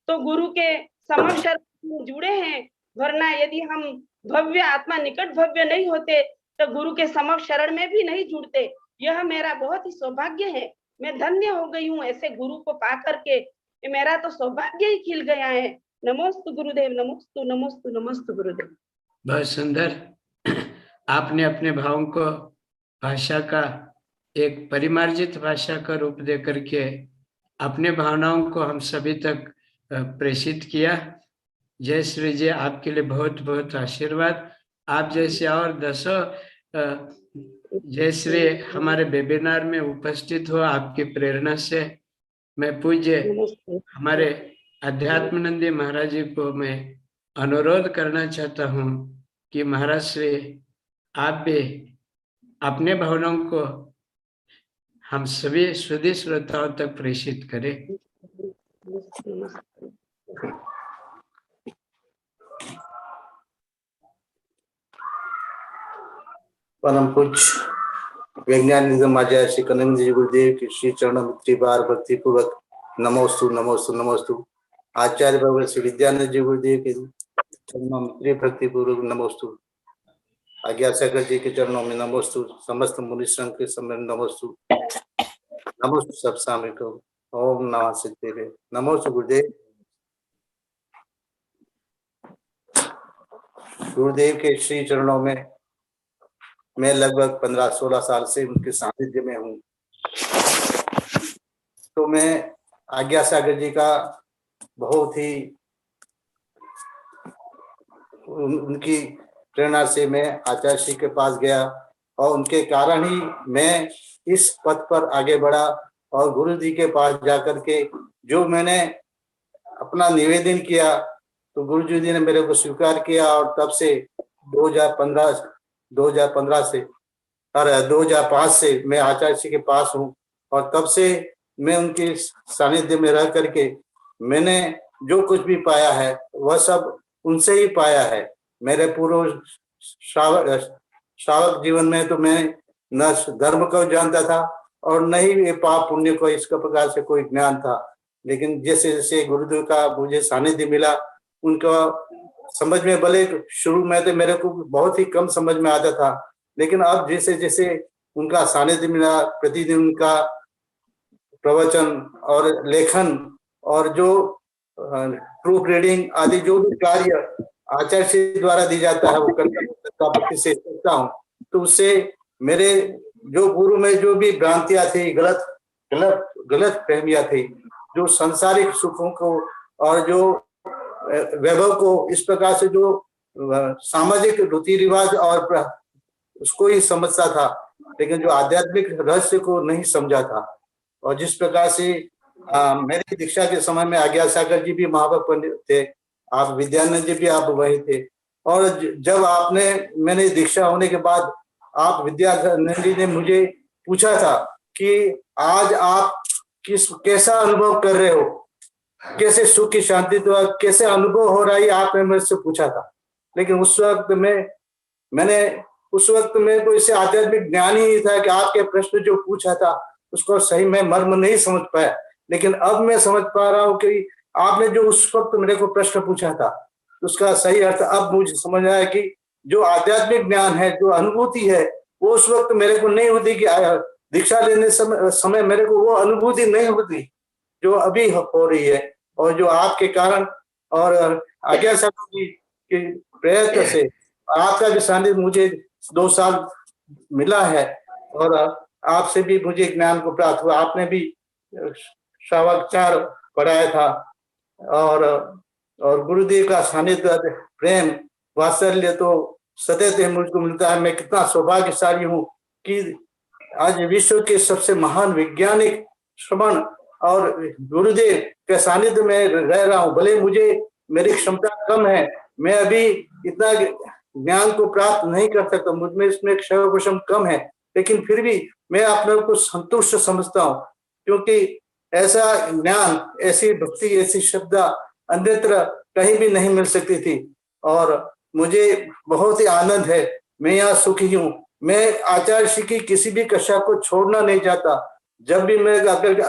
तो गुरु के समव शरण में जुड़े हैं, वरना यदि हम भव्य आत्मा निकट भव्य नहीं होते तो गुरु के समव शरण में भी नहीं जुड़ते। यह मेरा बहुत ही सौभाग्य है। मैं धन्य हो गई हूँ ऐसे गुरु को पा करके। मेरा तो सौभाग्य ही खिल गया है। नमोस्तु गुरुदेव, नमोस्तु नमोस्तु नमोस्तु गुरुदेव। बहुत सुंदर। आपने अपने भावों को भाषा का एक परिमार्जित भाषा का रूप दे करके अपने भावनाओं को हम सभी तक प्रेषित किया। जय श्री जी, आपके लिए बहुत बहुत आशीर्वाद। आप जैसे और दसों जय श्री हमारे वेबिनार में उपस्थित हो, आपकी प्रेरणा से मैं पूज्य हमारे अध्यात्मानंदी महाराज जी को मैं अनुरोध करना चाहता हूँ कि महाराज श्री आप भी अपने भावनाओं को हम सभी सुधी श्रोताओं तक प्रेषित करें। परम पूज्य वैज्ञानिक आचार्य श्री कनंद जी गुरुदेव की श्री चरण मित्री बार भक्ति पूर्वक नमोस्तु नमोस्तु नमोस्तु। आचार्य भगवत श्री विद्यानंद जी गुरुदेव के चरणों मित्री भक्ति पूर्वक नमोस्तु। आज्ञा सागर जी के चरणों में नमोस्तु। समस्त मुनि संघ के समय नमोस्तु नमोस्तु। सब सामने को ओम नमः सिद्धेवे नमोस्तु गुरुदेव। गुरुदेव के श्री चरणों में मैं लगभग 15-16 साल से उनके सानिध्य में हूँ। तो मैं आज्ञा सागर जी का बहुत ही उनकी प्रेरणा से मैं आचार्य श्री के पास गया और उनके कारण ही मैं इस पथ पर आगे बढ़ा और गुरु जी के पास जाकर के जो मैंने अपना निवेदन किया तो गुरु जी ने मेरे को स्वीकार किया और तब से 2005 से मैं आचार्य जी के पास हूँ और तब से मैं उनके सानिध्य में रह करके मैंने जो कुछ भी पाया है वह सब उनसे ही पाया है। मेरे पूर्व श्रावक जीवन में तो मैं न धर्म को जानता था और न ही ये पाप पुण्य को इसका प्रकार से कोई ज्ञान था, लेकिन जैसे जैसे गुरुदेव का मुझे सानिध्य मिला उनका समझ में, भले शुरू में तो मेरे को बहुत ही कम समझ में आता था, लेकिन अब जैसे जैसे उनका सानिध्य मिला, प्रतिदिन उनका प्रवचन और लेखन और जो प्रूफ रीडिंग आदि जो भी कार्य आचार्य से द्वारा दी जाता है वो करता से करता हूँ, तो उससे मेरे जो गुरु में जो भी भ्रांतियां थी, गलत फहमियां थी, जो सांसारिक सुखों को और जो वैभव को इस प्रकार से जो सामाजिक रीति रिवाज और उसको ही समझता था, लेकिन जो आध्यात्मिक रहस्य को नहीं समझा था। और जिस प्रकार से मेरी दीक्षा के समय में आज्ञा सागर जी भी महाभक्त पंडित थे, आप विद्यानंद जी भी आप वही थे, और जब मैंने दीक्षा होने के बाद आप विद्यानंद जी ने मुझे पूछा था कि आज आप कैसा अनुभव कर रहे हो, कैसे सुख की शांति तो कैसे अनुभव हो रहा है, आपने मेरे से पूछा था। लेकिन उस वक्त में तो इससे आध्यात्मिक ज्ञान ही नहीं था कि आपके प्रश्न जो पूछा था उसको सही मैं मर्म नहीं समझ पाया, लेकिन अब मैं समझ पा रहा हूँ कि आपने जो उस वक्त मेरे को प्रश्न पूछा था उसका सही अर्थ अब मुझे समझ आया कि जो आध्यात्मिक ज्ञान है, जो अनुभूति है, वो उस वक्त मेरे को नहीं होती कि दीक्षा लेने समय मेरे को वो अनुभूति नहीं होती जो अभी हो रही है। और जो आपके कारण और आज्ञा सागर जी के प्रयत्न से आपका भी सानिध्य मुझे 2 साल मिला है और आपसे भी मुझे ज्ञान को प्राप्त हुआ। आपने भी श्रावकाचार पढ़ाया था और गुरुदेव का सानिध्य, प्रेम, वात्सल्य तो सदैव मुझको मिलता है। मैं कितना सौभाग्यशाली हूँ कि आज विश्व के सबसे महान वैज्ञानिक श्रवण और गुरुदेव के सानिध्य में रह रहा हूँ। भले मेरी क्षमता कम है, मैं अभी इतना ज्ञान को प्राप्त नहीं कर सकता, मुझ में इसमें क्षमता कम है, लेकिन फिर भी मैं अपने को संतुष्ट समझता हूँ, क्योंकि ऐसा ज्ञान, ऐसी भक्ति, ऐसी श्रद्धा अन्यत्र कहीं भी नहीं मिल सकती थी। और मुझे बहुत ही आनंद है, मैं यहाँ सुखी हूँ। मैं आचार्य श्री की किसी भी कक्षा को छोड़ना नहीं चाहता। जब भी मैं अगर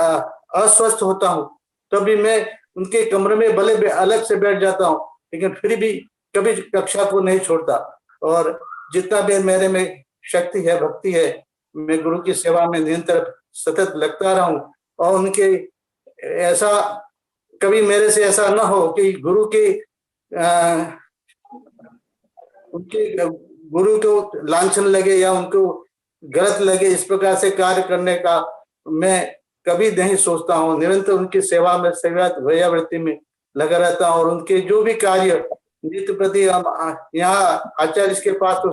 अस्वस्थ होता हूँ तभी मैं उनके कमरे में भले अलग से बैठ जाता हूँ, लेकिन फिर भी कभी कक्षा को नहीं छोड़ता। और जितना भी मेरे में शक्ति है, भक्ति है, मैं गुरु की सेवा में निरंतर सतत लगता रहा हूँ। और उनके ऐसा कभी मेरे से ऐसा ना हो कि उनके गुरु को लांछन लगे या उनको गलत लगे इस प्रकार से कार्य करने का मैं कभी नहीं सोचता हूँ। निरंतर उनकी सेवा में सेवावृत्ति में लगा रहता हूँ और उनके जो भी कार्य नित्य प्रति हम यहाँ आचार्य के पास तो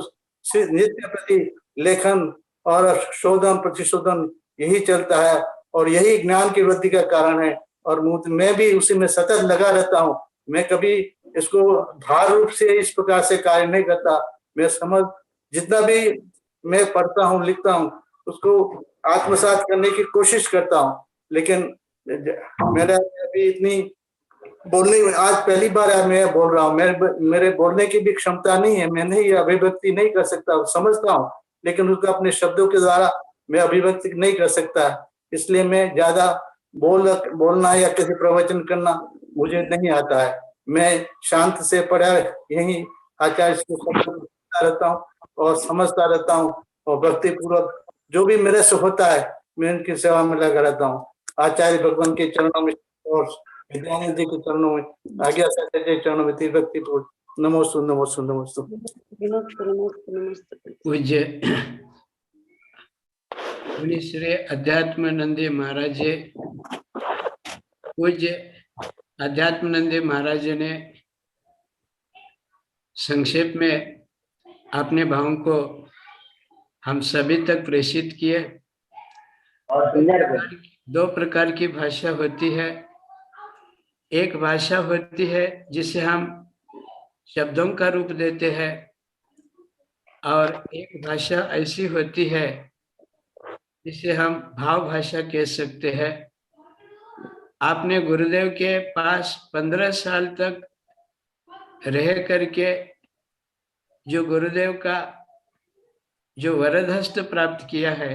नित्य प्रति लेखन और शोधन प्रतिशोधन यही चलता है और यही ज्ञान की वृद्धि का कारण है और मैं भी उसी में सतत लगा रहता हूँ। मैं कभी इसको भार रूप से इस प्रकार से कार्य नहीं करता। मैं समझ जितना भी मैं पढ़ता हूँ लिखता हूँ उसको आत्मसात करने की कोशिश करता हूँ, लेकिन मेरा अभी इतनी बोलने में आज पहली बार है मैं बोल रहा हूँ। मेरे बोलने की भी क्षमता नहीं है, मैं नहीं अभिव्यक्ति नहीं कर सकता, समझता हूँ लेकिन उसको अपने शब्दों के द्वारा मैं अभिव्यक्ति नहीं कर सकता। इसलिए मैं ज्यादा बोलना या किसी प्रवचन करना मुझे नहीं आता है। मैं शांत से पढ़ा यही आचार्य को समझता रहता हूँ और समझता रहता हूँ और भक्ति पूर्वक जो भी मेरे से होता है मैं उनकी सेवा में लगा रहता हूँ। आचार्य भगवान के चरणों में और विद्यानंद जी के चरणों में आज्ञा सत्य के चरणों में भक्ति पूर्वक नमोस्तु नमोस्तु नमोस्तु। पूज्य श्री अध्यात्मानंद महाराज जी, पूज्य अध्यात्मानंद महाराज जी ने संक्षेप में अपने भावों को हम सभी तक प्रेषित किए। दो प्रकार की भाषा होती है। एक भाषा होती है जिसे हम शब्दों का रूप देते हैं और एक भाषा ऐसी होती है जिसे हम भाव भाषा कह सकते हैं। आपने गुरुदेव के पास 15 साल तक रह करके जो गुरुदेव का जो वरद हस्त प्राप्त किया है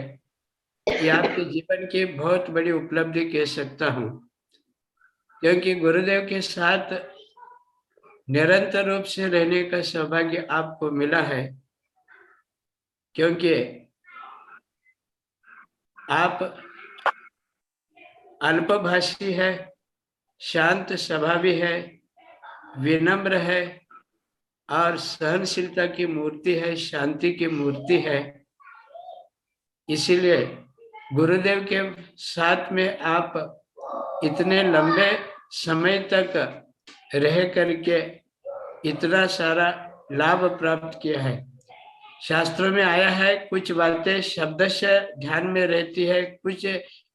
ये आपके जीवन की बहुत बड़ी उपलब्धि कह सकता हूँ, क्योंकि गुरुदेव के साथ निरंतर रूप से रहने का सौभाग्य आपको मिला है। क्योंकि आप अल्पभाषी है, शांत स्वभावी है, विनम्र है और सहनशीलता की मूर्ति है, शांति की मूर्ति है। इसीलिए गुरुदेव के साथ में आप इतने लंबे समय तक रह करके इतना सारा लाभ प्राप्त किया है। शास्त्रों में आया है कुछ बातें शब्द से ध्यान में रहती है, कुछ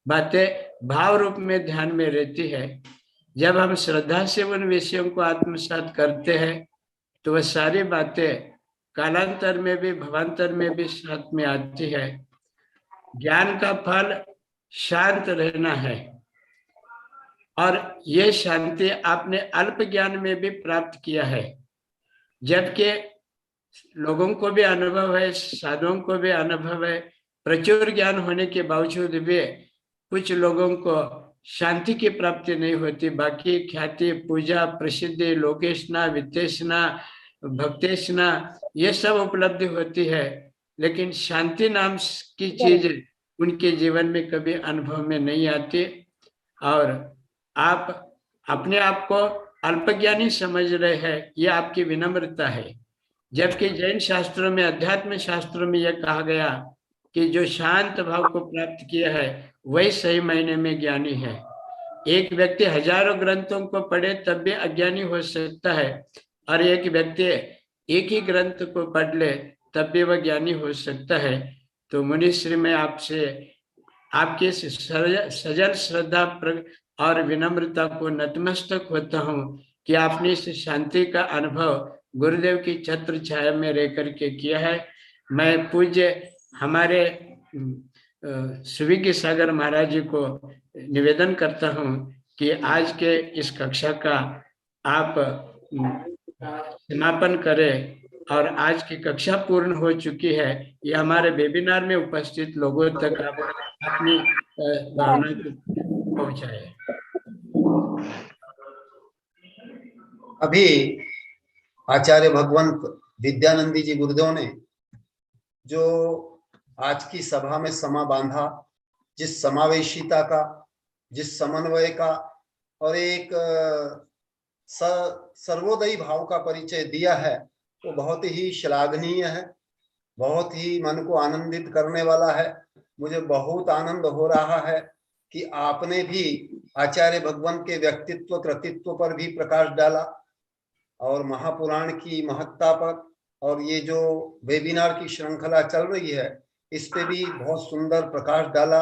बातें भाव रूप में ध्यान में रहती है। जब हम श्रद्धा से उन विषयों को आत्मसात करते हैं तो वह सारी बातें कालांतर में भी भवांतर में भी साथ में आती है। ज्ञान का फल शांत रहना है और ये शांति आपने अल्प ज्ञान में भी प्राप्त किया है, जबकि लोगों को भी अनुभव है, साधुओं को भी अनुभव है। प्रचुर ज्ञान होने के बावजूद भी कुछ लोगों को शांति की प्राप्ति नहीं होती। बाकी ख्याति, पूजा, प्रसिद्धि, लोकेशना, वित्तेशना, भक्तेशना ये सब उपलब्धि होती है, लेकिन शांति नाम की चीज उनके जीवन में कभी अनुभव में नहीं आती। और आप अपने आप को अल्पज्ञानी समझ रहे हैं, ये आपकी विनम्रता है। जबकि जैन शास्त्रों में, अध्यात्म शास्त्रों में यह कहा गया कि जो शांत भाव को प्राप्त किया है वही सही मायने में ज्ञानी है। एक व्यक्ति हजारों ग्रंथों को पढ़े तब भी अज्ञानी हो सकता है और एक व्यक्ति एक ही ग्रंथ को पढ़ ले तब भी वह ज्ञानी हो सकता है। तो मुनिश्री मैं आपसे आपके सजल श्रद्धा और विनम्रता को नतमस्तक होता हूँ कि आपने इस शांति का अनुभव गुरुदेव की छत्र छाया में रह करके किया है। मैं पूज्य हमारे सुविज्ञ सागर महाराज जी को निवेदन करता हूँ कि आज के इस कक्षा का आप समापन करें और आज की कक्षा पूर्ण हो चुकी है। ये हमारे वेबिनार में उपस्थित लोगों तक आप अपनी भावना को पहुंचाए। अभी आचार्य भगवंत विद्यानंदी जी गुरुदेव ने जो आज की सभा में समा बांधा, जिस समावेशिता का, जिस समन्वय का और एक सर्वोदयी भाव का परिचय दिया है वो बहुत ही श्लाघनीय है। बहुत ही मन को आनंदित करने वाला है। मुझे बहुत आनंद हो रहा है कि आपने भी आचार्य भगवंत के व्यक्तित्व कृतित्व पर भी प्रकाश डाला और महापुराण की महत्ता पर, और ये जो वेबिनार की श्रृंखला चल रही है इस पे भी बहुत सुंदर प्रकाश डाला।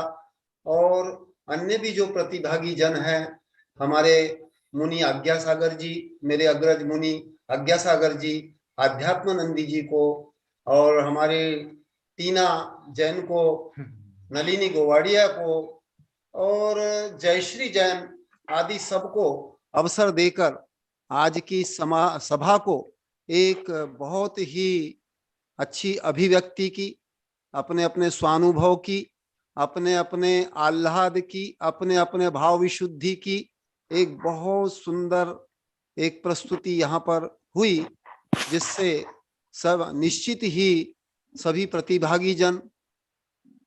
और अन्य भी जो प्रतिभागी जन हैं, हमारे मुनि आज्ञा सागर जी, मेरे अग्रज मुनि आज्ञा सागर जी, आध्यात्मानंदी जी को, और हमारे टीना जैन को, नलिनी गोवाड़िया को और जयश्री जैन आदि सबको अवसर देकर आज की सभा को एक बहुत ही अच्छी अभिव्यक्ति की, अपने अपने स्वानुभव की, अपने अपने आह्लाद की, अपने अपने भाव विशुद्धि की एक बहुत सुंदर एक प्रस्तुति यहाँ पर हुई, जिससे सब निश्चित ही सभी प्रतिभागी जन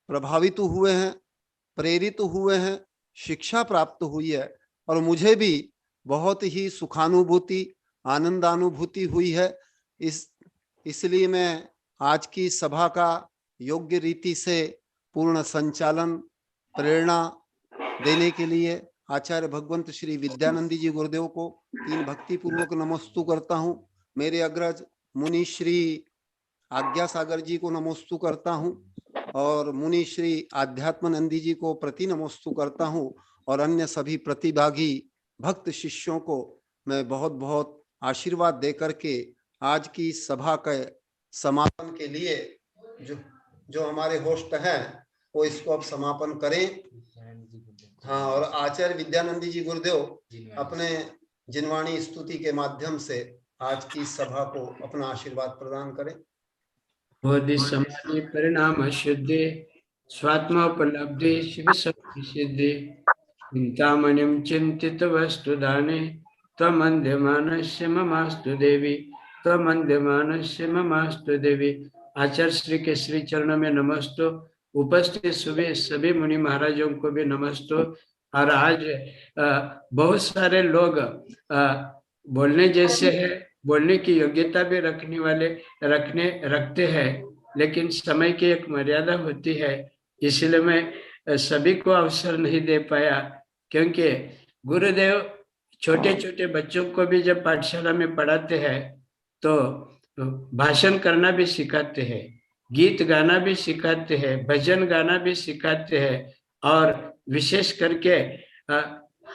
प्रभावित हुए हैं, प्रेरित हुए हैं, शिक्षा प्राप्त हुई है और मुझे भी बहुत ही सुखानुभूति, आनंदानुभूति हुई है। इसलिए मैं आज की सभा का योग्य रीति से पूर्ण संचालन प्रेरणा देने के लिए आचार्य भगवंत श्री विद्यानंदी जी गुरुदेव को तीन भक्ति पूर्वक नमस्तु करता हूँ। मेरे अग्रज मुनि श्री आज्ञा सागर जी को नमस्तु करता हूँ और मुनि श्री आध्यात्मानंदी जी को प्रति नमस्तु करता हूँ और अन्य सभी प्रतिभागी भक्त शिष्यों को मैं बहुत बहुत आशीर्वाद दे करके आज की सभा के समापन के लिए जो हमारे होस्ट हैं वो इसको अब समापन करें। हाँ, और आचार्य विद्यानंदी जी गुरुदेव अपने जिनवाणी स्तुति के माध्यम से आज की सभा को अपना आशीर्वाद प्रदान करें। बोधि समाधि परिणाम शुद्धि स्वात्मोपलब्धि शिव शक्ति सिद्धि चिंतामणिं चिंतित वस्तु दाने त्वमन्ध्यमानस्य ममास्तु देवी त्वमन्ध्यमानस्य ममास्तु देवी। आचार्य श्री के श्री चरणों में नमस्तो। उपस्थित सुबह सभी मुनि महाराजों को भी नमस्तो। और आज बहुत सारे लोग बोलने जैसे है, बोलने की योग्यता भी रखते हैं, लेकिन समय की एक मर्यादा होती है, इसलिए मैं सभी को अवसर नहीं दे पाया। क्योंकि गुरुदेव छोटे छोटे बच्चों को भी जब पाठशाला में पढ़ाते हैं तो भाषण करना भी सिखाते हैं, गीत गाना भी सिखाते हैं, भजन गाना भी सिखाते हैं और विशेष करके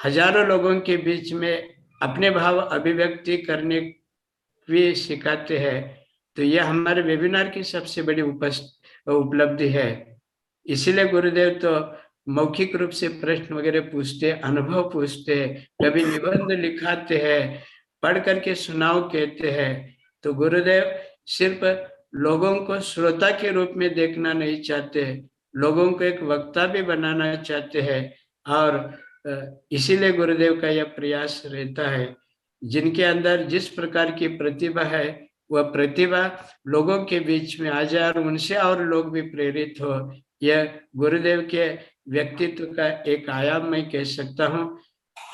हजारों लोगों के बीच में अपने भाव अभिव्यक्ति करने भी सिखाते हैं। तो यह हमारे वेबिनार की सबसे बड़ी उपलब्धि है। इसीलिए गुरुदेव तो मौखिक रूप से प्रश्न वगैरह पूछते, अनुभव पूछते, कभी निबंध लिखाते हैं, पढ़ करके सुनाओ कहते हैं। तो गुरुदेव सिर्फ लोगों को श्रोता के रूप में देखना नहीं चाहते, लोगों को एक वक्ता भी बनाना चाहते हैं। और इसीलिए गुरुदेव का यह प्रयास रहता है। जिनके अंदर जिस प्रकार की प्रतिभा है वह प्रतिभा लोगों के बीच में आ जाए और उनसे और लोग भी प्रेरित हो। यह गुरुदेव के व्यक्तित्व का एक आयाम मैं कह सकता हूँ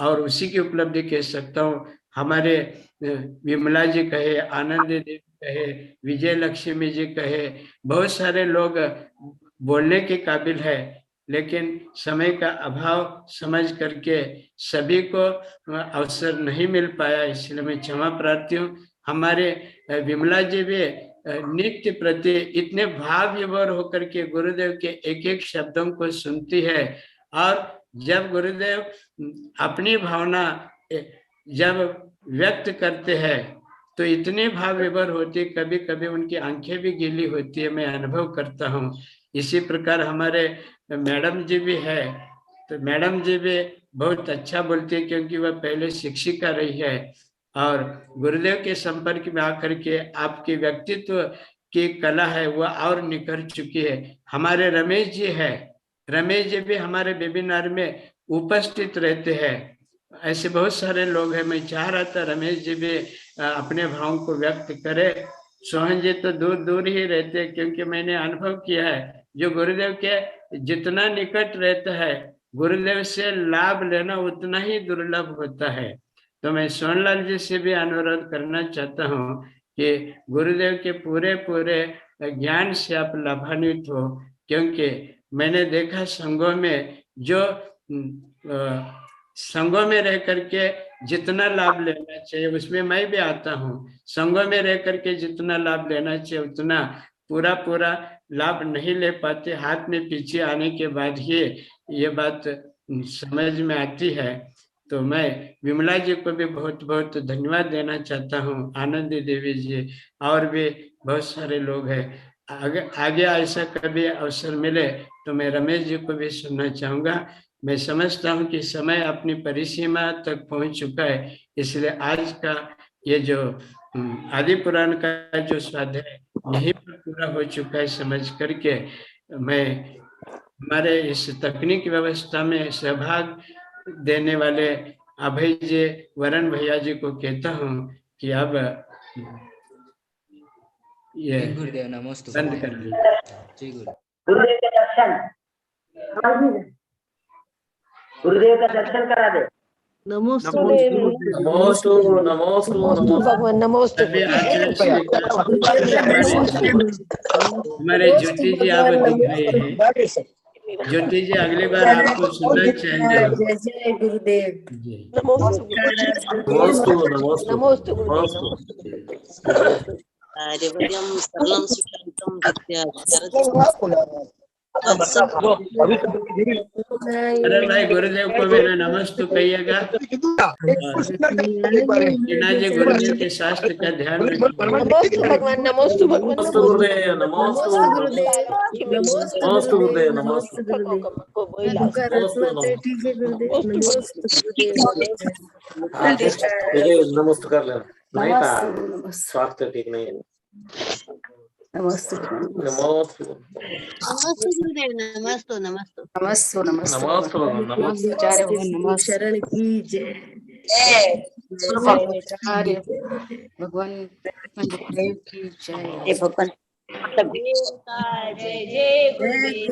और उसी की उपलब्धि कह सकता हूँ। हमारे विमला जी कहे, आनंदी देवी कहे, विजय लक्ष्मी जी कहे, बहुत सारे लोग बोलने के काबिल है, लेकिन समय का अभाव समझ करके सभी को अवसर नहीं मिल पाया, इसलिए मैं क्षमा प्रार्थी हूँ। हमारे विमला जी भी नित्य प्रति इतने भाव विभोर होकर के गुरुदेव के एक एक शब्दों को सुनती है और जब गुरुदेव अपनी भावना जब व्यक्त करते हैं तो इतने भाव विभोर होती, कभी कभी उनकी आंखें भी गीली होती है, मैं अनुभव करता हूँ। इसी प्रकार हमारे मैडम जी भी है, तो मैडम जी भी बहुत अच्छा बोलती है क्योंकि वह पहले शिक्षिका रही है और गुरुदेव के संपर्क में आकर के आपके व्यक्तित्व की कला है वह और निखर चुकी है। हमारे रमेश जी है, रमेश जी भी हमारे वेबिनार में उपस्थित रहते हैं। ऐसे बहुत सारे लोग हैं, मैं चाह रहा था रमेश जी भी अपने भावों को व्यक्त करे। सोहन जी तो दूर दूर ही रहते हैं क्योंकि मैंने अनुभव किया है जो गुरुदेव के जितना निकट रहता है गुरुदेव से लाभ लेना उतना ही दुर्लभ होता है। तो मैं सोनलाल जी से भी अनुरोध करना चाहता हूँ कि गुरुदेव के पूरे ज्ञान से आप लाभान्वित हो, क्योंकि मैंने देखा संघों में जो संघों में रह करके जितना लाभ लेना चाहिए, उसमें मैं भी आता हूँ, संघों में रह करके जितना लाभ लेना चाहिए उतना पूरा पूरा लाभ नहीं ले पाते। हाथ में पीछे आने के बाद ही ये बात समझ में आती है। तो मैं विमला जी को भी बहुत बहुत धन्यवाद देना चाहता हूँ, आनंदी देवी जी और भी बहुत सारे लोग हैं। आगे ऐसा कभी अवसर मिले तो मैं रमेश जी को भी सुनना चाहूंगा। मैं समझता हूँ कि समय अपनी परिसीमा तक पहुंच चुका है, इसलिए आज का ये जो आदि पुराण का जो स्वाध्याय यहीं पर पूरा हो चुका है समझ करके मैं हमारे इस तकनीकी व्यवस्था में सहभाग देने वाले अभय जी, वरण भैया जी को कहता हूँ कि अब ये जय गुरुदेव, नमस्ते बंद कर लीजिए। जय गुरुदेव। गुरुदेव के दर्शन, गुरुदेव का दर्शन करा दे। नमोस्तु भगवान नमोस्तु। सभी आचार्य श्री का हमारे ज्योति जी आप दिख रहे हैं। ज्योति जी अगली बार आपको सुनना चाहिए। जय गुरुदेव। जी आर्यवर्यं सरलं सुशान्तं भक्त्या अरे भाई गुरुदेव को मेरा नमस्ते कहिएगा। टीना जी गुरुदेव के शास्त्र का ध्यान रखिए। नमोस्तु भगवान, नमोस्तु भगवान, नमस्ते गुरुदेव, नमस्ते गुरुदेव, नमस्ते गुरुदेव, नमस्ते नमस्ते कर लेना, नहीं था स्वास्थ्य ठीक नहीं है। नमस्ते नमस्ते गुरुदेव, नमस्ते नमस्ते नमस्ते शरण की जय। भगवान की जय। भगवान जय जय गुरुदेव।